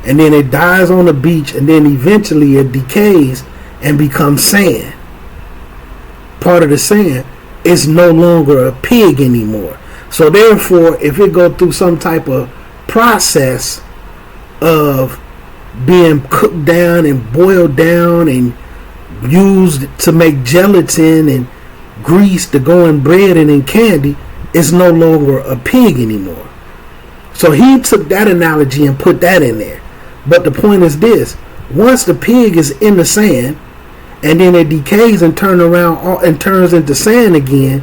And then it dies on the beach and then eventually it decays and becomes sand. Part of the sand is no longer a pig anymore. So therefore, if it go through some type of process of being cooked down and boiled down and used to make gelatin and grease to go in bread and in candy, it's no longer a pig anymore. So he took that analogy and put that in there. But the point is this: once the pig is in the sand and then it decays and turns around and turns into sand again,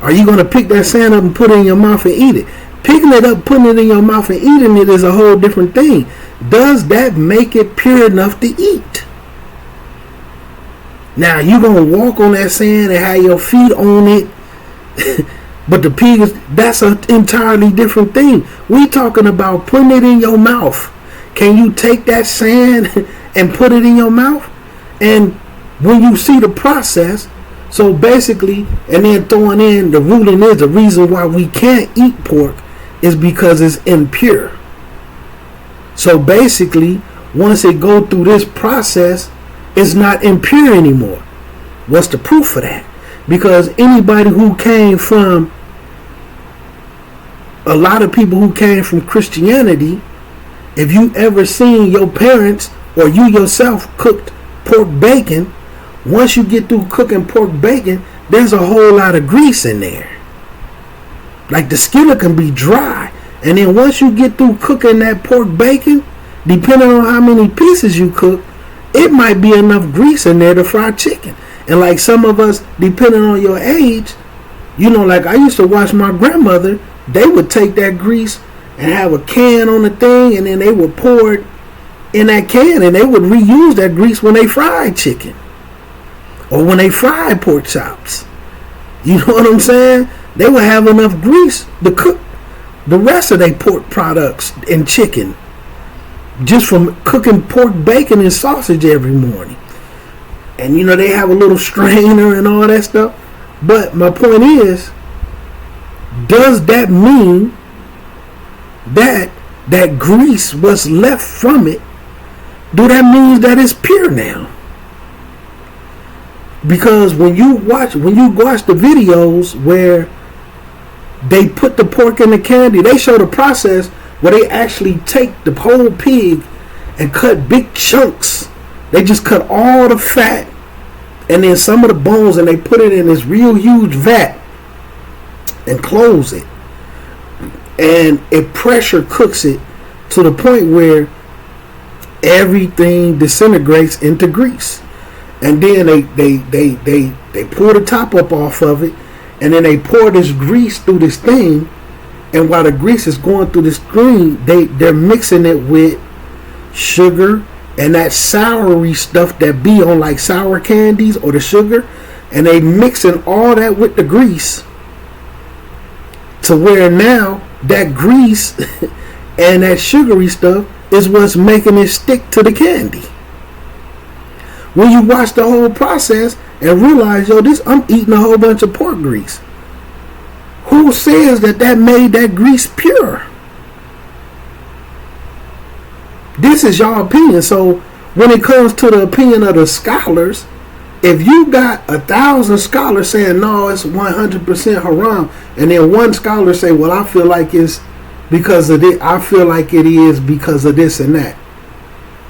are you going to pick that sand up and put it in your mouth and eat it? Picking it up, putting it in your mouth and eating it is a whole different thing. Does that make it pure enough to eat? Now you going to walk on that sand and have your feet on it. But the pig that's an entirely different thing. We talking about putting it in your mouth. Can you take that sand and put it in your mouth? And when you see the process, So basically, and then throwing in the ruling is the reason why we can't eat pork is because it's impure. So basically, once it go through this process, it's not impure anymore. What's the proof of that? Because anybody who came from, a lot of people who came from Christianity, if you ever seen your parents or you yourself cooked pork bacon, once you get through cooking pork bacon, there's a whole lot of grease in there. Like the skillet can be dry. And then once you get through cooking that pork bacon, depending on how many pieces you cook, it might be enough grease in there to fry chicken. And like some of us, depending on your age, you know, like I used to watch my grandmother, they would take that grease and have a can on the thing, and then they would pour it in that can, and they would reuse that grease when they fried chicken or when they fried pork chops. You know what I'm saying? They would have enough grease to cook the rest of their pork products and chicken just from cooking pork bacon and sausage every morning. And you know, they have a little strainer and all that stuff. But my point is, does that mean that that grease, what's left from it, do that mean that it's pure now? Because when you watch the videos where they put the pork in the candy, they show the process where they actually take the whole pig and cut big chunks. They just cut all the fat and then some of the bones, and they put it in this real huge vat and close it. And it pressure cooks it to the point where everything disintegrates into grease. And then they pull the top up off of it, and then they pour this grease through this thing. And while the grease is going through the screen, they're mixing it with sugar and that soury stuff that be on like sour candies or the sugar, and they mixing all that with the grease to where now that grease and that sugary stuff is what's making it stick to the candy. When you watch the whole process and realize, yo, I'm eating a whole bunch of pork grease. Who says that made that grease pure? This is your opinion. So when it comes to the opinion of the scholars, if you got 1,000 scholars saying no, it's 100% haram, and then one scholar say, well, I feel like it's because of this, I feel like it is because of this and that.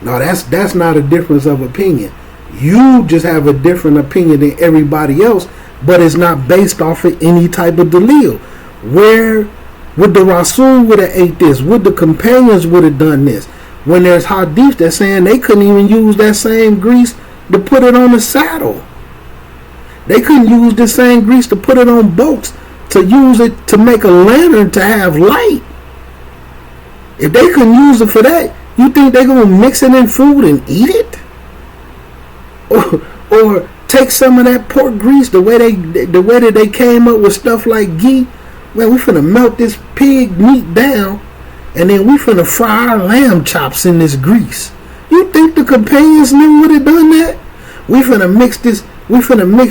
No, that's not a difference of opinion. You just have a different opinion than everybody else, but it's not based off of any type of dalil. Where would the Rasul would have ate this? Would the companions would have done this? When there's hadith that's saying they couldn't even use that same grease to put it on the saddle. They couldn't use the same grease to put it on boats, to use it to make a lantern to have light. If they couldn't use it for that, you think they're going to mix it in food and eat it? Or take some of that pork grease, the way that they came up with stuff like ghee. Well, we finna melt this pig meat down, and then we finna fry our lamb chops in this grease. You think the companions knew would have done that? We finna mix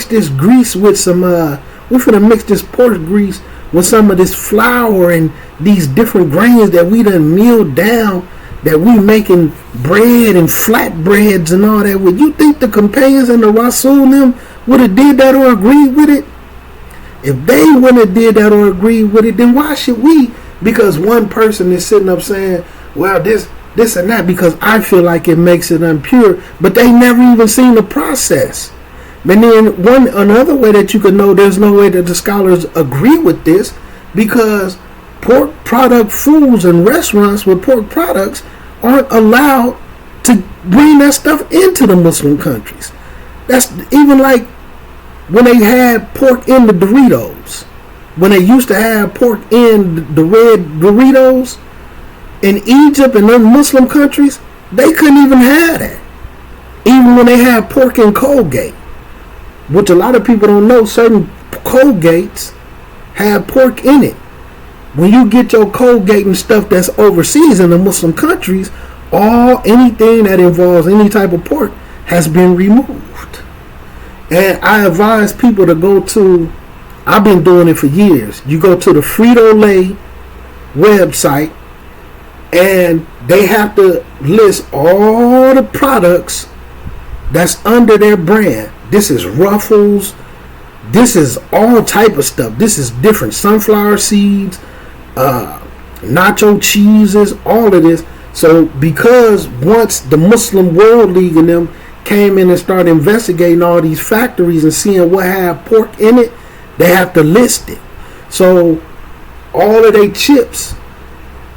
this grease with some we finna mix this pork grease with some of this flour and these different grains that we done milled down, that we making bread and flat breads and all that with. You think the companions and the Rasul them would have did that or agreed with it? If they wouldn't have did that or agreed with it, then why should we? Because one person is sitting up saying, well, this and that, because I feel like it makes it impure, but they never even seen the process. And then another way that you could know there's no way that the scholars agree with this, because pork product foods and restaurants with pork products aren't allowed to bring that stuff into the Muslim countries. That's even like when they had pork in the Doritos. When they used to have pork in the red Doritos in Egypt and other Muslim countries, they couldn't even have that. Even when they had pork in Colgate, which a lot of people don't know, certain Colgates have pork in it. When you get your Colgate and stuff that's overseas in the Muslim countries, anything that involves any type of pork has been removed. And I advise people to go to, I've been doing it for years. You go to the Frito-Lay website and they have to list all the products that's under their brand. This is Ruffles. This is all type of stuff. This is different sunflower seeds, nacho cheeses, all of this. So because once the Muslim World League and them came in and started investigating all these factories and seeing what had pork in it, they have to list it. So all of their chips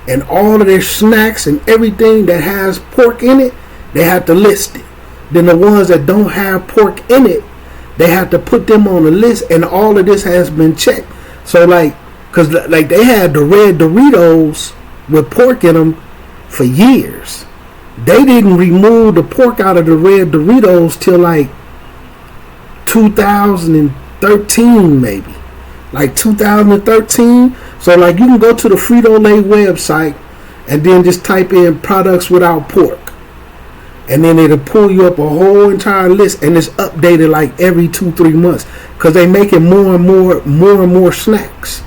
and all of their snacks and everything that has pork in it, they have to list it. Then the ones that don't have pork in it, they have to put them on the list, and all of this has been checked. So because they had the red Doritos with pork in them for years. They didn't remove the pork out of the red Doritos till 2013 maybe. 2013. So you can go to the Frito-Lay website and then just type in products without pork. And then it'll pull you up a whole entire list, and it's updated every 2-3 months because they making more and more snacks.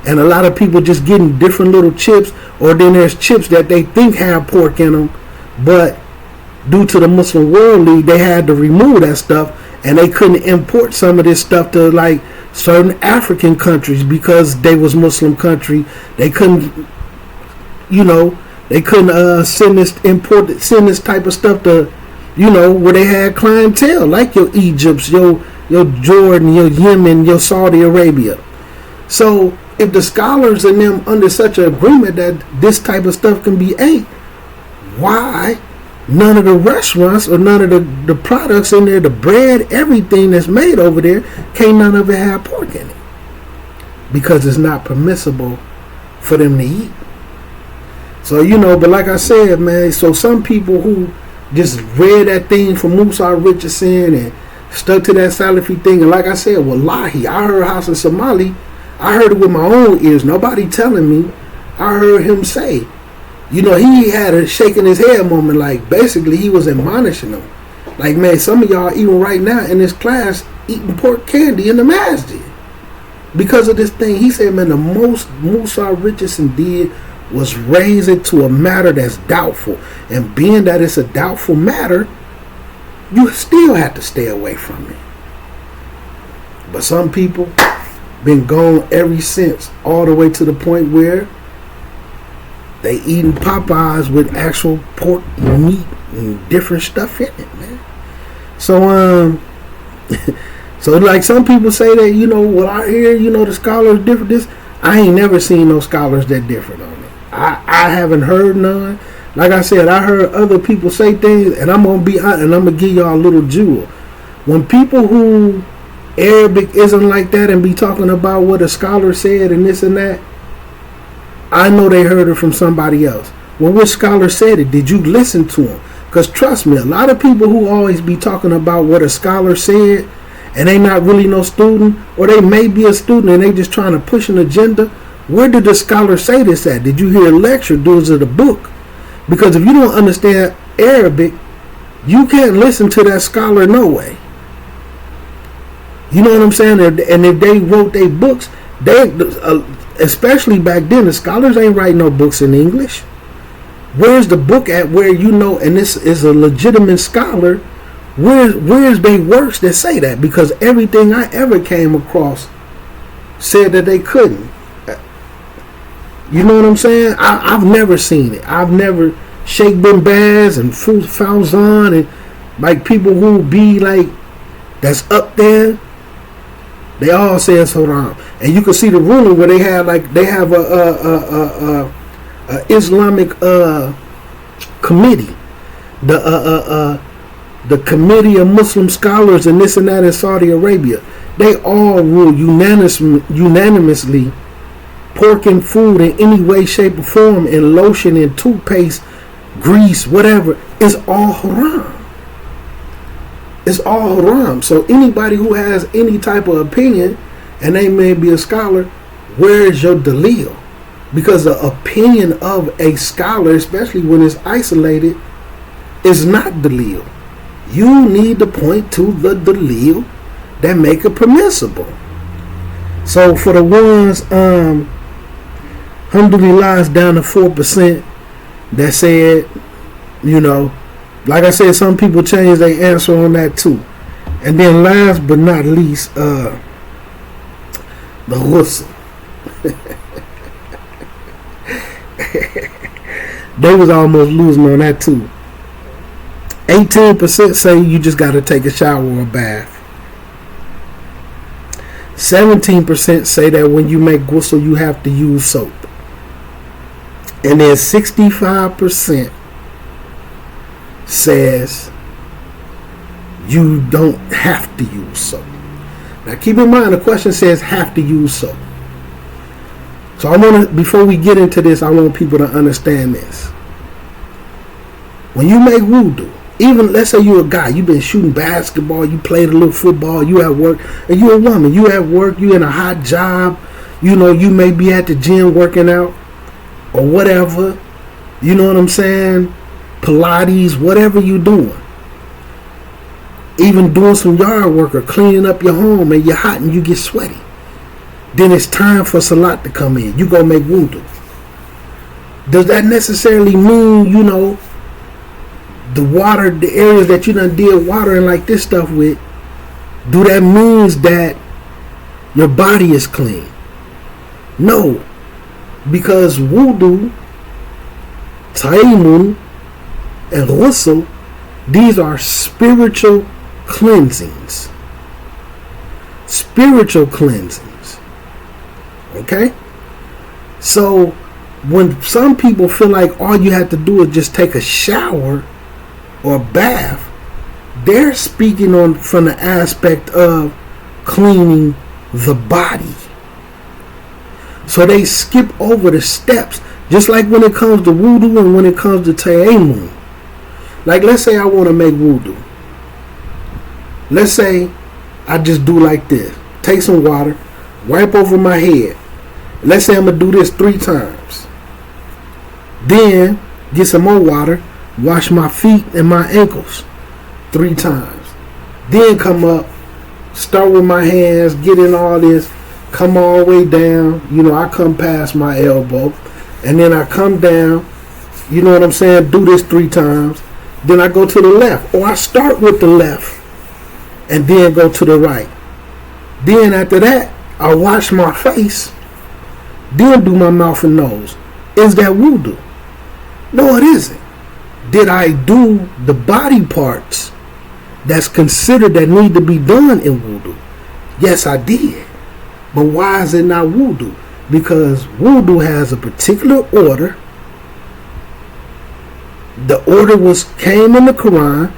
And a lot of people just getting different little chips, or then there's chips that they think have pork in them, but due to the Muslim World League, they had to remove that stuff, and they couldn't import some of this stuff to certain African countries because they was Muslim country. They couldn't, they couldn't send this type of stuff to, where they had clientele like your Egypts, your Jordan, your Yemen, your Saudi Arabia. So if the scholars and them under such an agreement that this type of stuff can be ate, why none of the restaurants or none of the products in there, the bread, everything that's made over there, can't none of it have pork in it? Because it's not permissible for them to eat. So, but like I said, man, so some people who just read that thing from Musa Richardson and stuck to that Salafi thing, and like I said, wallahi, I heard Hassan Somali, I heard it with my own ears, nobody telling me. I heard him say, he had a shaking his head moment, basically he was admonishing them. Man, some of y'all even right now in this class eating pork candy in the masjid because of this thing. He said, man, the most Musa Richardson did was raise it to a matter that's doubtful. And being that it's a doubtful matter, you still have to stay away from it. But some people been gone ever since, all the way to the point where they eating Popeyes with actual pork meat and different stuff in it, man. So so some people say that, I hear, the scholars different this. I ain't never seen no scholars that different on it. I haven't heard none. Like I said, I heard other people say things, and I'm gonna be honest, and I'm gonna give y'all a little jewel. When people who Arabic isn't like that and be talking about what a scholar said and this and that, I know they heard it from somebody else. Well, which scholar said it? Did you listen to him? Because trust me, a lot of people who always be talking about what a scholar said, and they not really no student, or they may be a student and they just trying to push an agenda. Where did the scholar say this at? Did you hear a lecture? Was it a book? Because if you don't understand Arabic, you can't listen to that scholar no way. You know what I'm saying? And if they wrote their books, especially back then, the scholars ain't writing no books in English. Where's the book at where and this is a legitimate scholar, where's their works that say that? Because everything I ever came across said that they couldn't. You know what I'm saying? I've never seen it. I've never, Sheikh Bin Baz and Fawzan and people who be that's up there, they all say it's haram. And you can see the ruling where they have a Islamic committee, the committee of Muslim scholars and this and that in Saudi Arabia. They all rule unanimously pork in food in any way, shape, or form, in lotion, in toothpaste, grease, whatever, is all haram. It's all haram. So anybody who has any type of opinion, and they may be a scholar, where is your dalil? Because the opinion of a scholar, especially when it's isolated, is not dalil. You need to point to the dalil that make it permissible. So for the ones, alhamdulillah, down to 4% that said, like I said, some people change their answer on that too. And then last but not least, the Ghusl. They was almost losing on that too. 18% say you just got to take a shower or a bath. 17% say that when you make ghusl, you have to use soap. And then 65% says you don't have to use soap. Now keep in mind, the question says have to use soap. So I want to, before we get into this, I want people to understand this. When you make wudu, even let's say you're a guy, you've been shooting basketball, you played a little football, you at work, and you're a woman, you at work, you in a hot job, you may be at the gym working out or whatever, you know what I'm saying? Pilates, whatever you doing. Even doing some yard work or cleaning up your home and you're hot and you get sweaty. Then it's time for salat to come in. You go make wudu. Does that necessarily mean, the water, the areas that you done did watering like this stuff with, do that means that your body is clean? No. Because wudu, tayammun, and ghusl, these are spiritual cleansings. Spiritual cleansings. Okay? So when some people feel like all you have to do is just take a shower or a bath, they're speaking on from the aspect of cleaning the body. So they skip over the steps, just like when it comes to wudu and when it comes to tayammum. Like let's say I want to make wudu. Let's say I just do like this. Take some water, wipe over my head. Let's say I'm going to do this 3 times. Then get some more water, wash my feet and my ankles 3 times. Then come up, start with my hands, get in all this, come all the way down. I come past my elbow. And then I come down, you know what I'm saying, do this 3 times. Then I go to the left. Or I start with the left and then go to the right. Then after that, I wash my face. Then do my mouth and nose. Is that wudu? No, it isn't. Did I do the body parts that's considered that need to be done in wudu? Yes, I did. But why is it not wudu? Because wudu has a particular order. The order came in the Quran,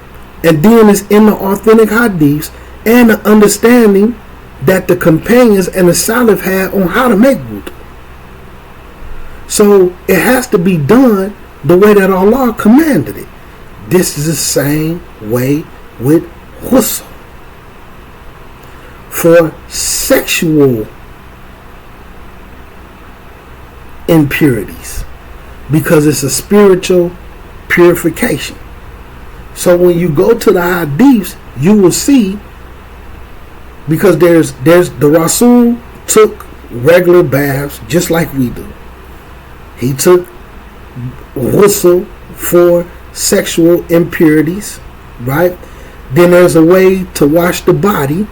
and then it's in the authentic hadiths, and the understanding that the companions and the Salaf had on how to make wudu. So it has to be done the way that Allah commanded it. This is the same way with ghusl. For sexual impurities, because it's a spiritual purification. So when you go to the hadiths, you will see, because there's the Rasul took regular baths just like we do. He took ghusl for sexual impurities, right? Then there's a way to wash the body,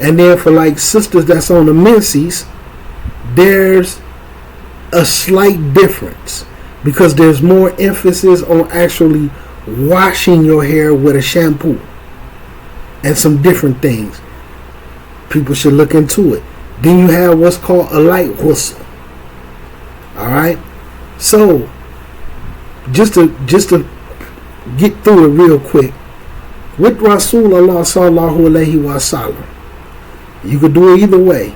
and then for like sisters that's on the menses, there's a slight difference because there's more emphasis on actually washing your hair with a shampoo and some different things. People should look into it. Then you have what's called a light ghusl. Alright? So just to get through it real quick, with Rasulullah sallallahu alaihi wasallam, you could do it either way.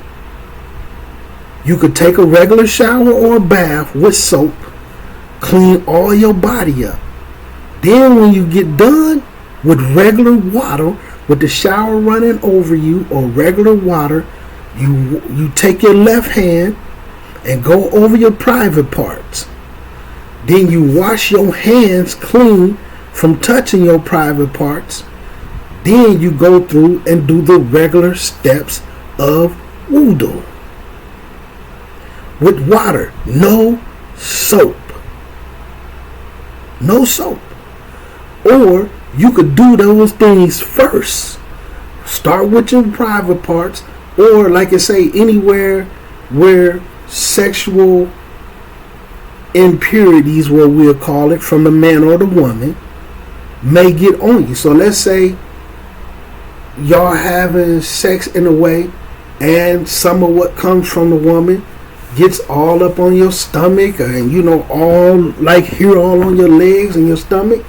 You could take a regular shower or a bath with soap, clean all your body up. Then when you get done with regular water, with the shower running over you or regular water, you take your left hand and go over your private parts. Then you wash your hands clean from touching your private parts. Then you go through and do the regular steps of wudu with water, no soap. No soap. Or you could do those things first. Start with your private parts, or like I say, anywhere where sexual impurities, what we'll call it, from the man or the woman may get on you. So let's say y'all having sex in a way, and some of what comes from the woman gets all up on your stomach, and all like here, all on your legs and your stomach,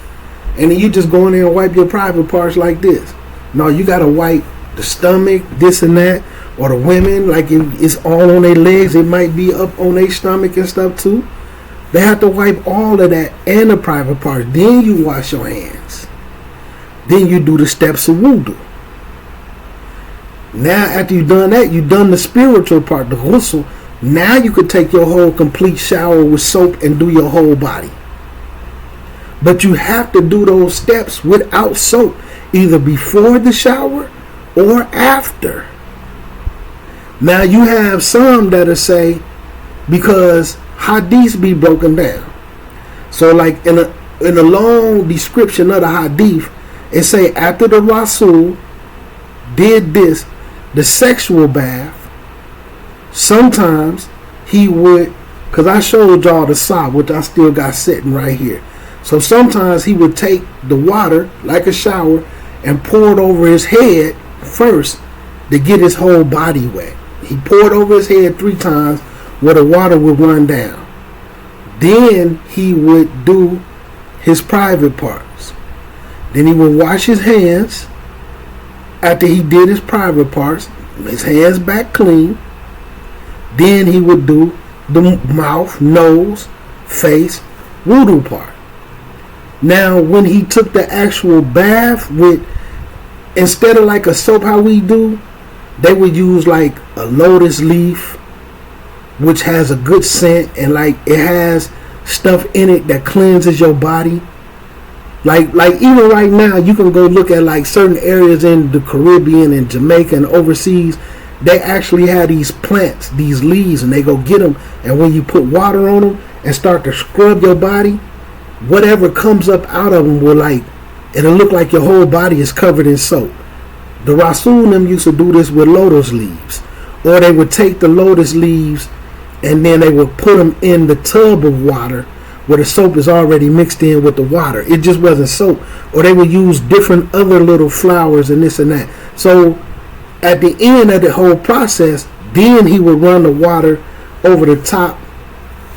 and then you just go in there and wipe your private parts like this. No, you gotta wipe the stomach, this and that. Or the women, like if it's all on their legs, it might be up on their stomach and stuff too. They have to wipe all of that and the private parts. Then you wash your hands. Then you do the steps of wudu. Now, after you've done that, you've done the spiritual part, the ghusl. Now you could take your whole complete shower with soap and do your whole body. But you have to do those steps without soap, either before the shower or after. Now you have some that'll say, because hadiths be broken down. So like in a long description of the hadith, it say after the Rasul did this, the sexual bath, sometimes he would, because I showed y'all the sock, which I still got sitting right here. So sometimes he would take the water like a shower and pour it over his head first to get his whole body wet. He poured over his head 3 times where the water would run down. Then he would do his private parts. Then he would wash his hands after he did his private parts, his hands back clean. Then he would do the mouth, nose, face, wudu part. Now when he took the actual bath with, instead of like a soap how we do, they would use like a lotus leaf, which has a good scent, and like it has stuff in it that cleanses your body. Like even right now, you can go look at like certain areas in the Caribbean and Jamaica and overseas. They actually have these plants, these leaves, and they go get them. And when you put water on them and start to scrub your body, whatever comes up out of them will it'll look like your whole body is covered in soap. The Rasul and them used to do this with lotus leaves. Or they would take the lotus leaves and then they would put them in the tub of water where the soap is already mixed in with the water. It just wasn't soap. Or they would use different other little flowers and this and that. So at the end of the whole process, then he would run the water over the top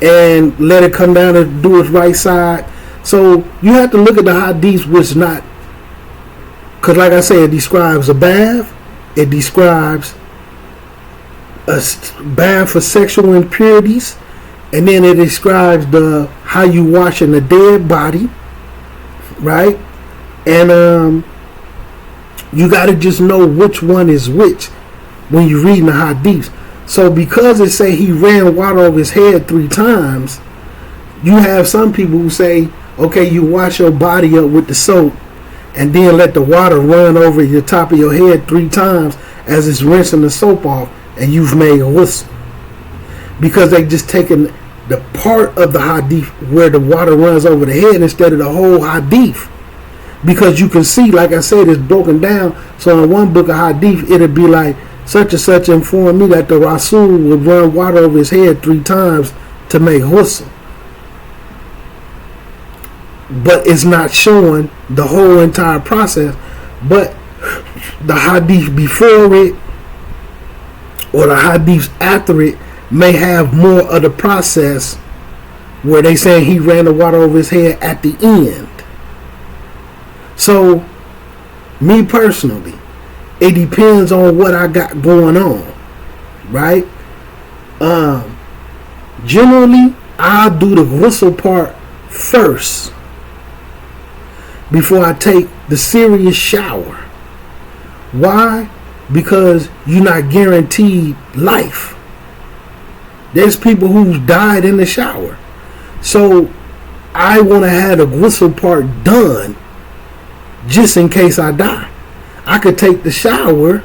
and let it come down and do its right side. So you have to look at the hadith, which not, because like I said, it describes a bath, it describes a bath for sexual impurities, and then it describes the how you washing the dead body, right? And you got to just know which one is which when you're reading the hadiths. So because it say he ran water over his head 3 times, you have some people who say, okay, you wash your body up with the soap and then let the water run over the top of your head 3 times as it's rinsing the soap off, and you've made a ghusl. Because they just taken the part of the hadith where the water runs over the head instead of the whole hadith. Because you can see, like I said, it's broken down. So in one book of hadith, it'll be like, such and such informed me that the Rasul would run water over his head 3 times to make ghusl. But it's not showing the whole entire process. But the hadith before it or the hadiths after it may have more of the process where they saying he ran the water over his head at the end. So, me personally, it depends on what I got going on, right? Generally, I'll do the ghusl part first before I take the serious shower. Why? Because you're not guaranteed life. There's people who've died in the shower. So I want to have the ghusl part done just in case I die. I could take the shower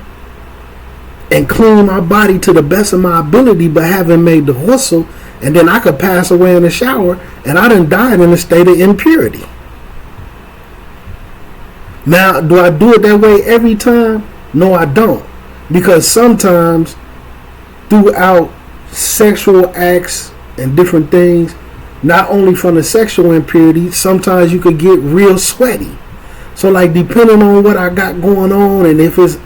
and clean my body to the best of my ability, but having made the ghusl, and then I could pass away in the shower, and I done died in a state of impurity. Now, do I do it that way every time? No, I don't. Because sometimes throughout sexual acts and different things, not only from the sexual impurity, sometimes you could get real sweaty. So like depending on what I got going on, and if it's,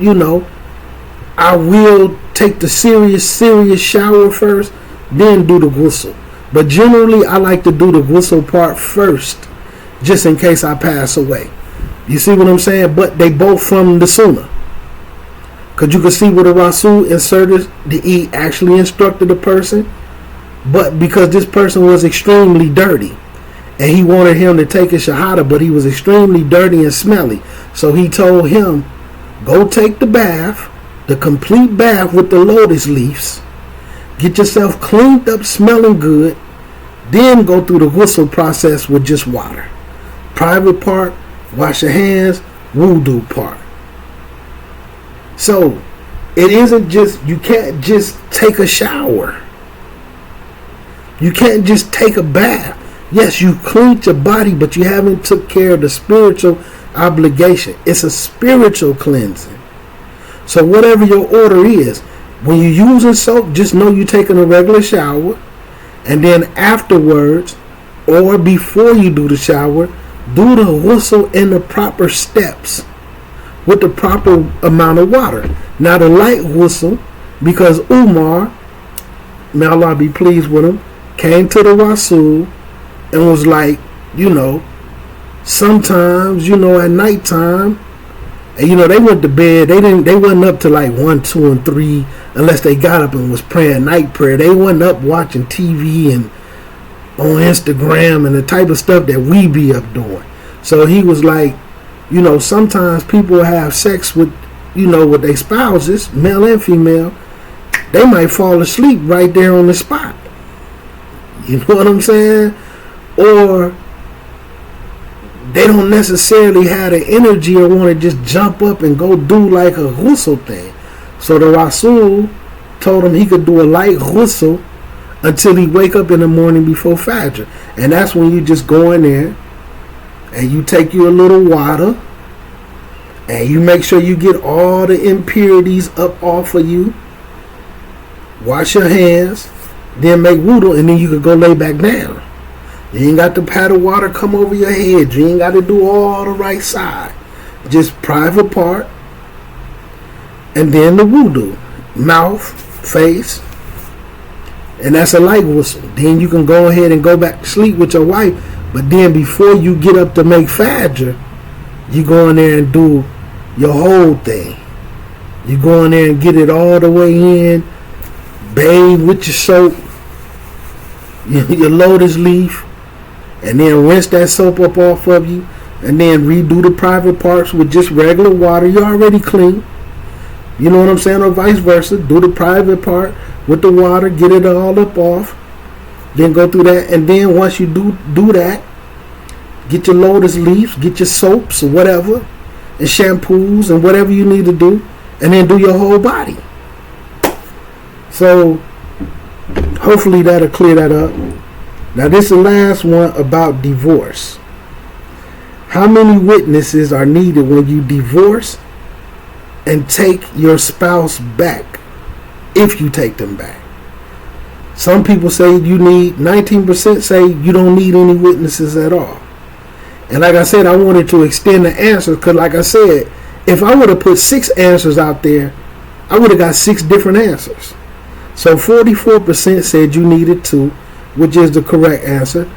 I will take the serious shower first, then do the ghusl. But generally I like to do the ghusl part first, just in case I pass away. You see what I'm saying? But they both from the sunnah. Because you can see where the Rasul inserted, he actually instructed the person. But because this person was extremely dirty, and he wanted him to take a shahada, but he was extremely dirty and smelly. So he told him, go take the bath, the complete bath with the lotus leaves. Get yourself cleaned up, smelling good. Then go through the ghusl process with just water. Private part, wash your hands, wudu part. So it isn't just, you can't just take a shower. You can't just take a bath. Yes, you cleaned your body, but you haven't took care of the spiritual obligation. It's a spiritual cleansing. So whatever your order is, when you're using soap, just know you're taking a regular shower. And then afterwards, or before you do the shower, do the ghusl in the proper steps with the proper amount of water. Now the light ghusl, because Umar, may Allah be pleased with him, came to the Rasul and was like, sometimes, at nighttime, and they went to bed, they wasn't up to like 1, 2, and 3 unless they got up and was praying night prayer. They wasn't up watching TV and on Instagram and the type of stuff that we be up doing. So he was like, sometimes people have sex with, with their spouses, male and female. They might fall asleep right there on the spot. You know what I'm saying? Or they don't necessarily have the energy or want to just jump up and go do like a ghusl thing. So the Rasul told him he could do a light ghusl until he wake up in the morning before Fajr. And that's when you just go in there and you take you a little water and you make sure you get all the impurities up off of you. Wash your hands, then make wudu, and then you can go lay back down. You ain't got to paddle water come over your head. You ain't got to do all the right side. Just private part, and then the wudu, mouth, face, and that's a light ghusl. Then you can go ahead and go back to sleep with your wife. But then before you get up to make Fajr, you go in there and do your whole thing. You go in there and get it all the way in. Bathe with your soap, your lotus leaf, and then rinse that soap up off of you, and then redo the private parts with just regular water. You're already clean. You know what I'm saying? Or vice versa. Do the private part with the water, get it all up off, then go through that. And then once you do that, get your lotus leaves, get your soaps or whatever, and shampoos and whatever you need to do, and then do your whole body. So hopefully that'll clear that up. Now this is the last one about divorce. How many witnesses are needed when you divorce and take your spouse back, if you take them back? Some people say you need, 19% say you don't need any witnesses at all. And like I said, I wanted to extend the answer because like I said, if I would have put 6 answers out there, I would have got 6 different answers. So 44% said you needed 2, which is the correct answer.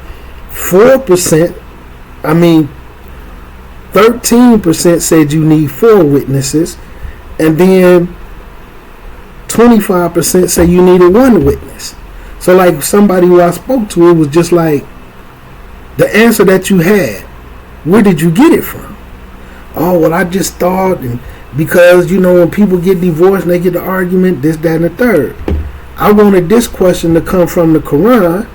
13% said you need 4 witnesses. And then 25% say you needed 1 witness. So like somebody who I spoke to, it was just like, the answer that you had, where did you get it from? Oh, well, I just thought, and because, when people get divorced and they get the argument, this, that, and the third. I wanted this question to come from the Quran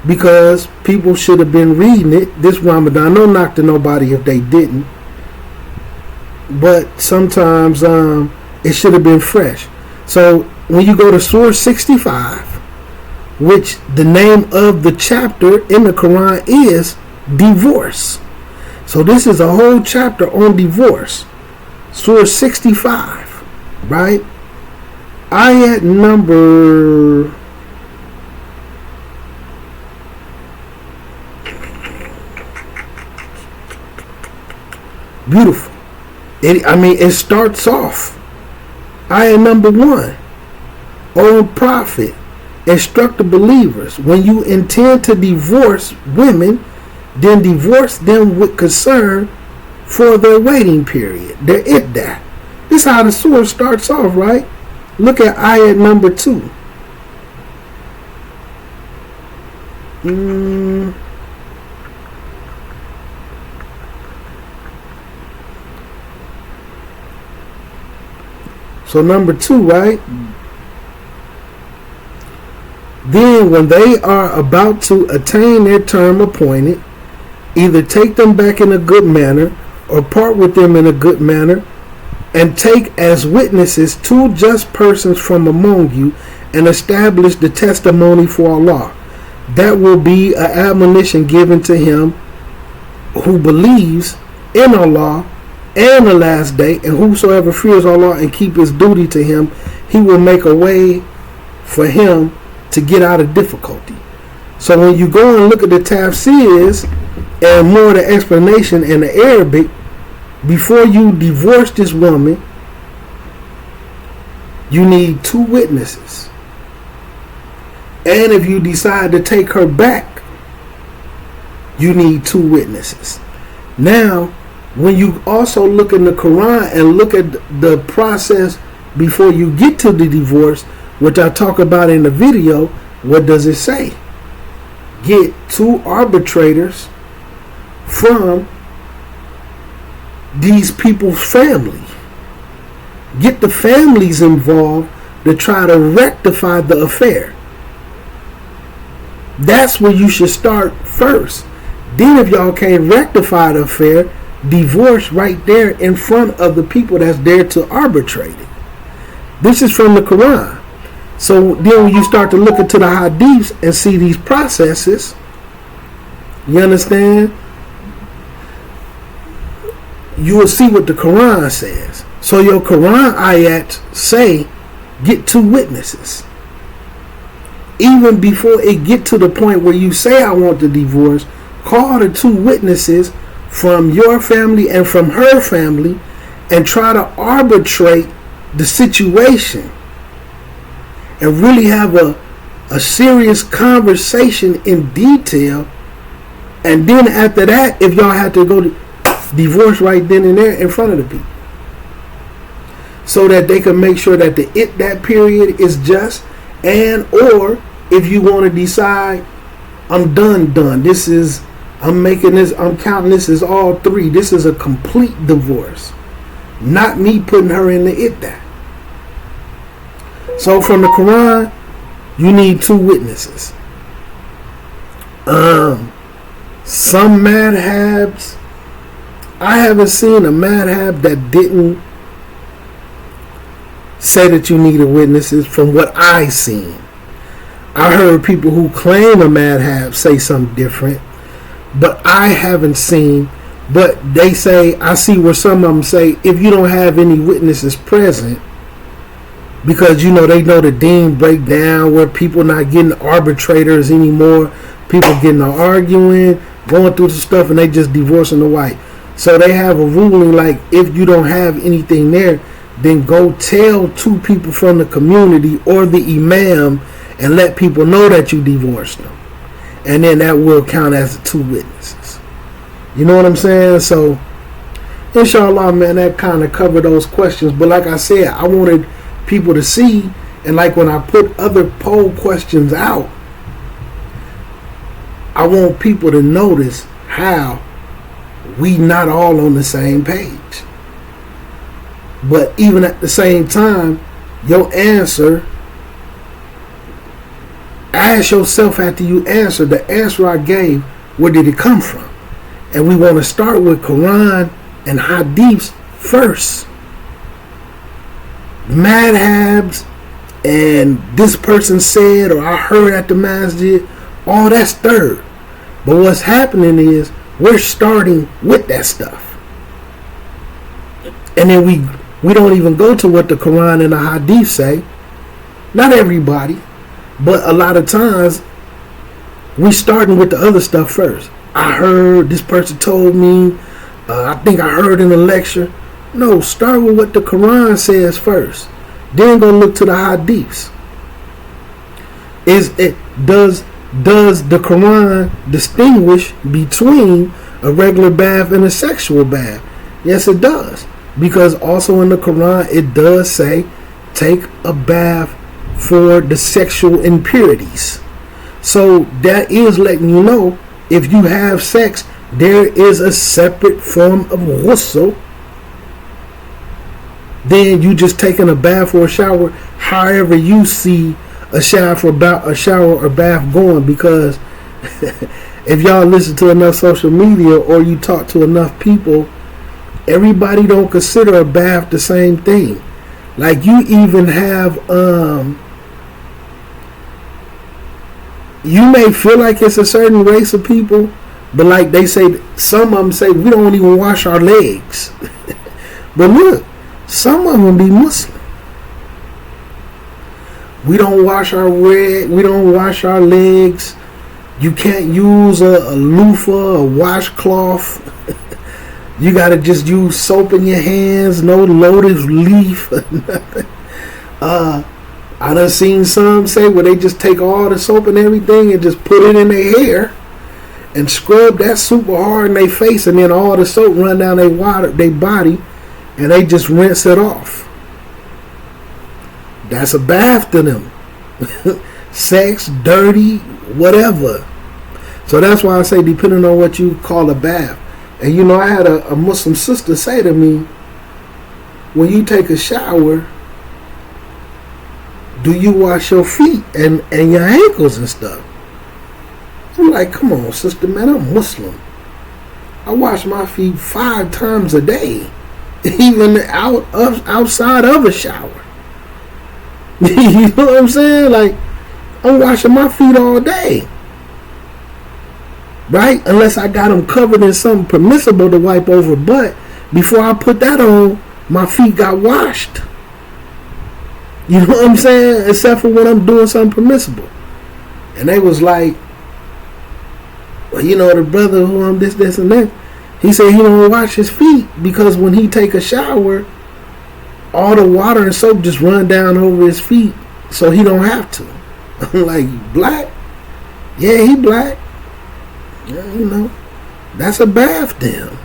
because people should have been reading it this Ramadan. No knock to nobody if they didn't. but sometimes it should have been fresh. So when you go to Surah 65, which the name of the chapter in the Quran is divorce. So this is a whole chapter on divorce. Surah 65, right? Ayat number beautiful. It starts off. Ayat number 1. O Prophet, instruct the believers, when you intend to divorce women, then divorce them with concern for their waiting period, their iddah. This is how the surah starts off, right? Look at ayat number 2. So number 2, right? Then when they are about to attain their term appointed, either take them back in a good manner or part with them in a good manner, and take as witnesses 2 just persons from among you, and establish the testimony for Allah. That will be an admonition given to him who believes in Allah and the last day, and whosoever fears Allah and keep his duty to him, he will make a way for him to get out of difficulty. So when you go and look at the tafsirs and more of the explanation in the Arabic, before you divorce this woman, you need 2 witnesses. And if you decide to take her back, you need 2 witnesses. Now, when you also look in the Quran and look at the process before you get to the divorce, which I talk about in the video, what does it say? Get 2 arbitrators from these people's family. Get the families involved to try to rectify the affair. That's where you should start first. Then if y'all can't rectify the affair, divorce right there in front of the people that's there to arbitrate it. This is from the Quran. So then when you start to look into the hadiths and see these processes, you understand? You will see what the Quran says. So your Quran ayats say, get 2 witnesses. Even before it get to the point where you say, I want the divorce, call the 2 witnesses from your family and from her family and try to arbitrate the situation and really have a serious conversation in detail. And then after that, if y'all have to go to divorce right then and there in front of the people, so that they can make sure that that period is just, and or if you want to decide, I'm done. I'm counting this as all 3. This is a complete divorce, not me putting her in the iddah. So from the Quran, you need 2 witnesses. Some madhabs, I haven't seen a madhab that didn't say that you needed witnesses from what I seen. I heard people who claim a madhab say something different, but I haven't seen. But they say, I see where some of them say, if you don't have any witnesses present, because they know the deen break down where people not getting arbitrators anymore, people getting arguing, going through the stuff, and they just divorcing the wife. So they have a ruling like, if you don't have anything there, then go tell 2 people from the community or the imam and let people know that you divorced them. And then that will count as 2 witnesses. You know what I'm saying? So, inshallah, man, that kind of covered those questions. But like I said, I wanted people to see, and like when I put other poll questions out, I want people to notice how we not all on the same page. But even at the same time, your answer, ask yourself after you answer, the answer I gave, where did it come from? And we want to start with Quran and Hadiths first. Madhabs and this person said or I heard at the masjid, all that's third. But what's happening is we're starting with that stuff. And then we don't even go to what the Quran and the Hadith say. Not everybody, but a lot of times we starting with the other stuff first. I heard, this person told me, I think I heard in a lecture. No, start with what the Quran says first. Then go look to the Hadiths. Does the Quran distinguish between a regular bath and a sexual bath? Yes, it does. Because also in the Quran, it does say, take a bath for the sexual impurities. So that is letting you know, if you have sex, there is a separate form of ghusl. Then you just taking a bath or a shower, however you see a shower or bath going. Because if y'all listen to enough social media or you talk to enough people, everybody don't consider a bath the same thing. Like you even have, you may feel like it's a certain race of people, but like they say, some of them say we don't even wash our legs. But look, some of them be Muslim. We don't wash our legs. You can't use a loofah, a washcloth. You gotta just use soap in your hands, no lotus leaf. I done seen some say where they just take all the soap and everything and just put it in their hair and scrub that super hard in their face, and then all the soap run down their body and they just rinse it off. That's a bath to them. Sex, dirty, whatever. So that's why I say depending on what you call a bath. And you know, I had a Muslim sister say to me, when you take a shower, do you wash your feet and your ankles and stuff? I'm like, come on, sister, man, I'm Muslim. I wash my feet 5 times a day, even outside of a shower. You know what I'm saying? Like, I'm washing my feet all day. Right? Unless I got them covered in something permissible to wipe over. But before I put that on, my feet got washed. You know what I'm saying? Except for when I'm doing something permissible. And they was like, well, you know, the brother who I'm this and that, he said he don't wash his feet because when he take a shower, all the water and soap just run down over his feet, so he don't have to. I'm like, black? Yeah, he black. Yeah, you know, that's a bath to him.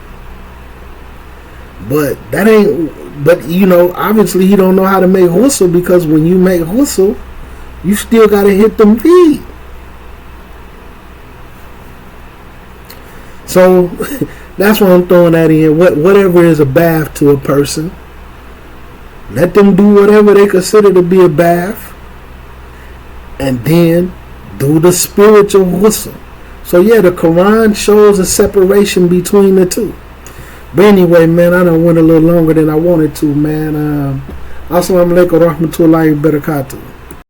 But that ain't, but you know, obviously he don't know how to make ghusl, because when you make ghusl, you still got to hit them feet. So that's why I'm throwing that in. Whatever is a bath to a person, let them do whatever they consider to be a bath, and then do the spiritual ghusl. So yeah, the Quran shows a separation between the two. But anyway, man, I done went a little longer than I wanted to, man. Assalamu alaikum wa rahmatullahi wa barakatuh.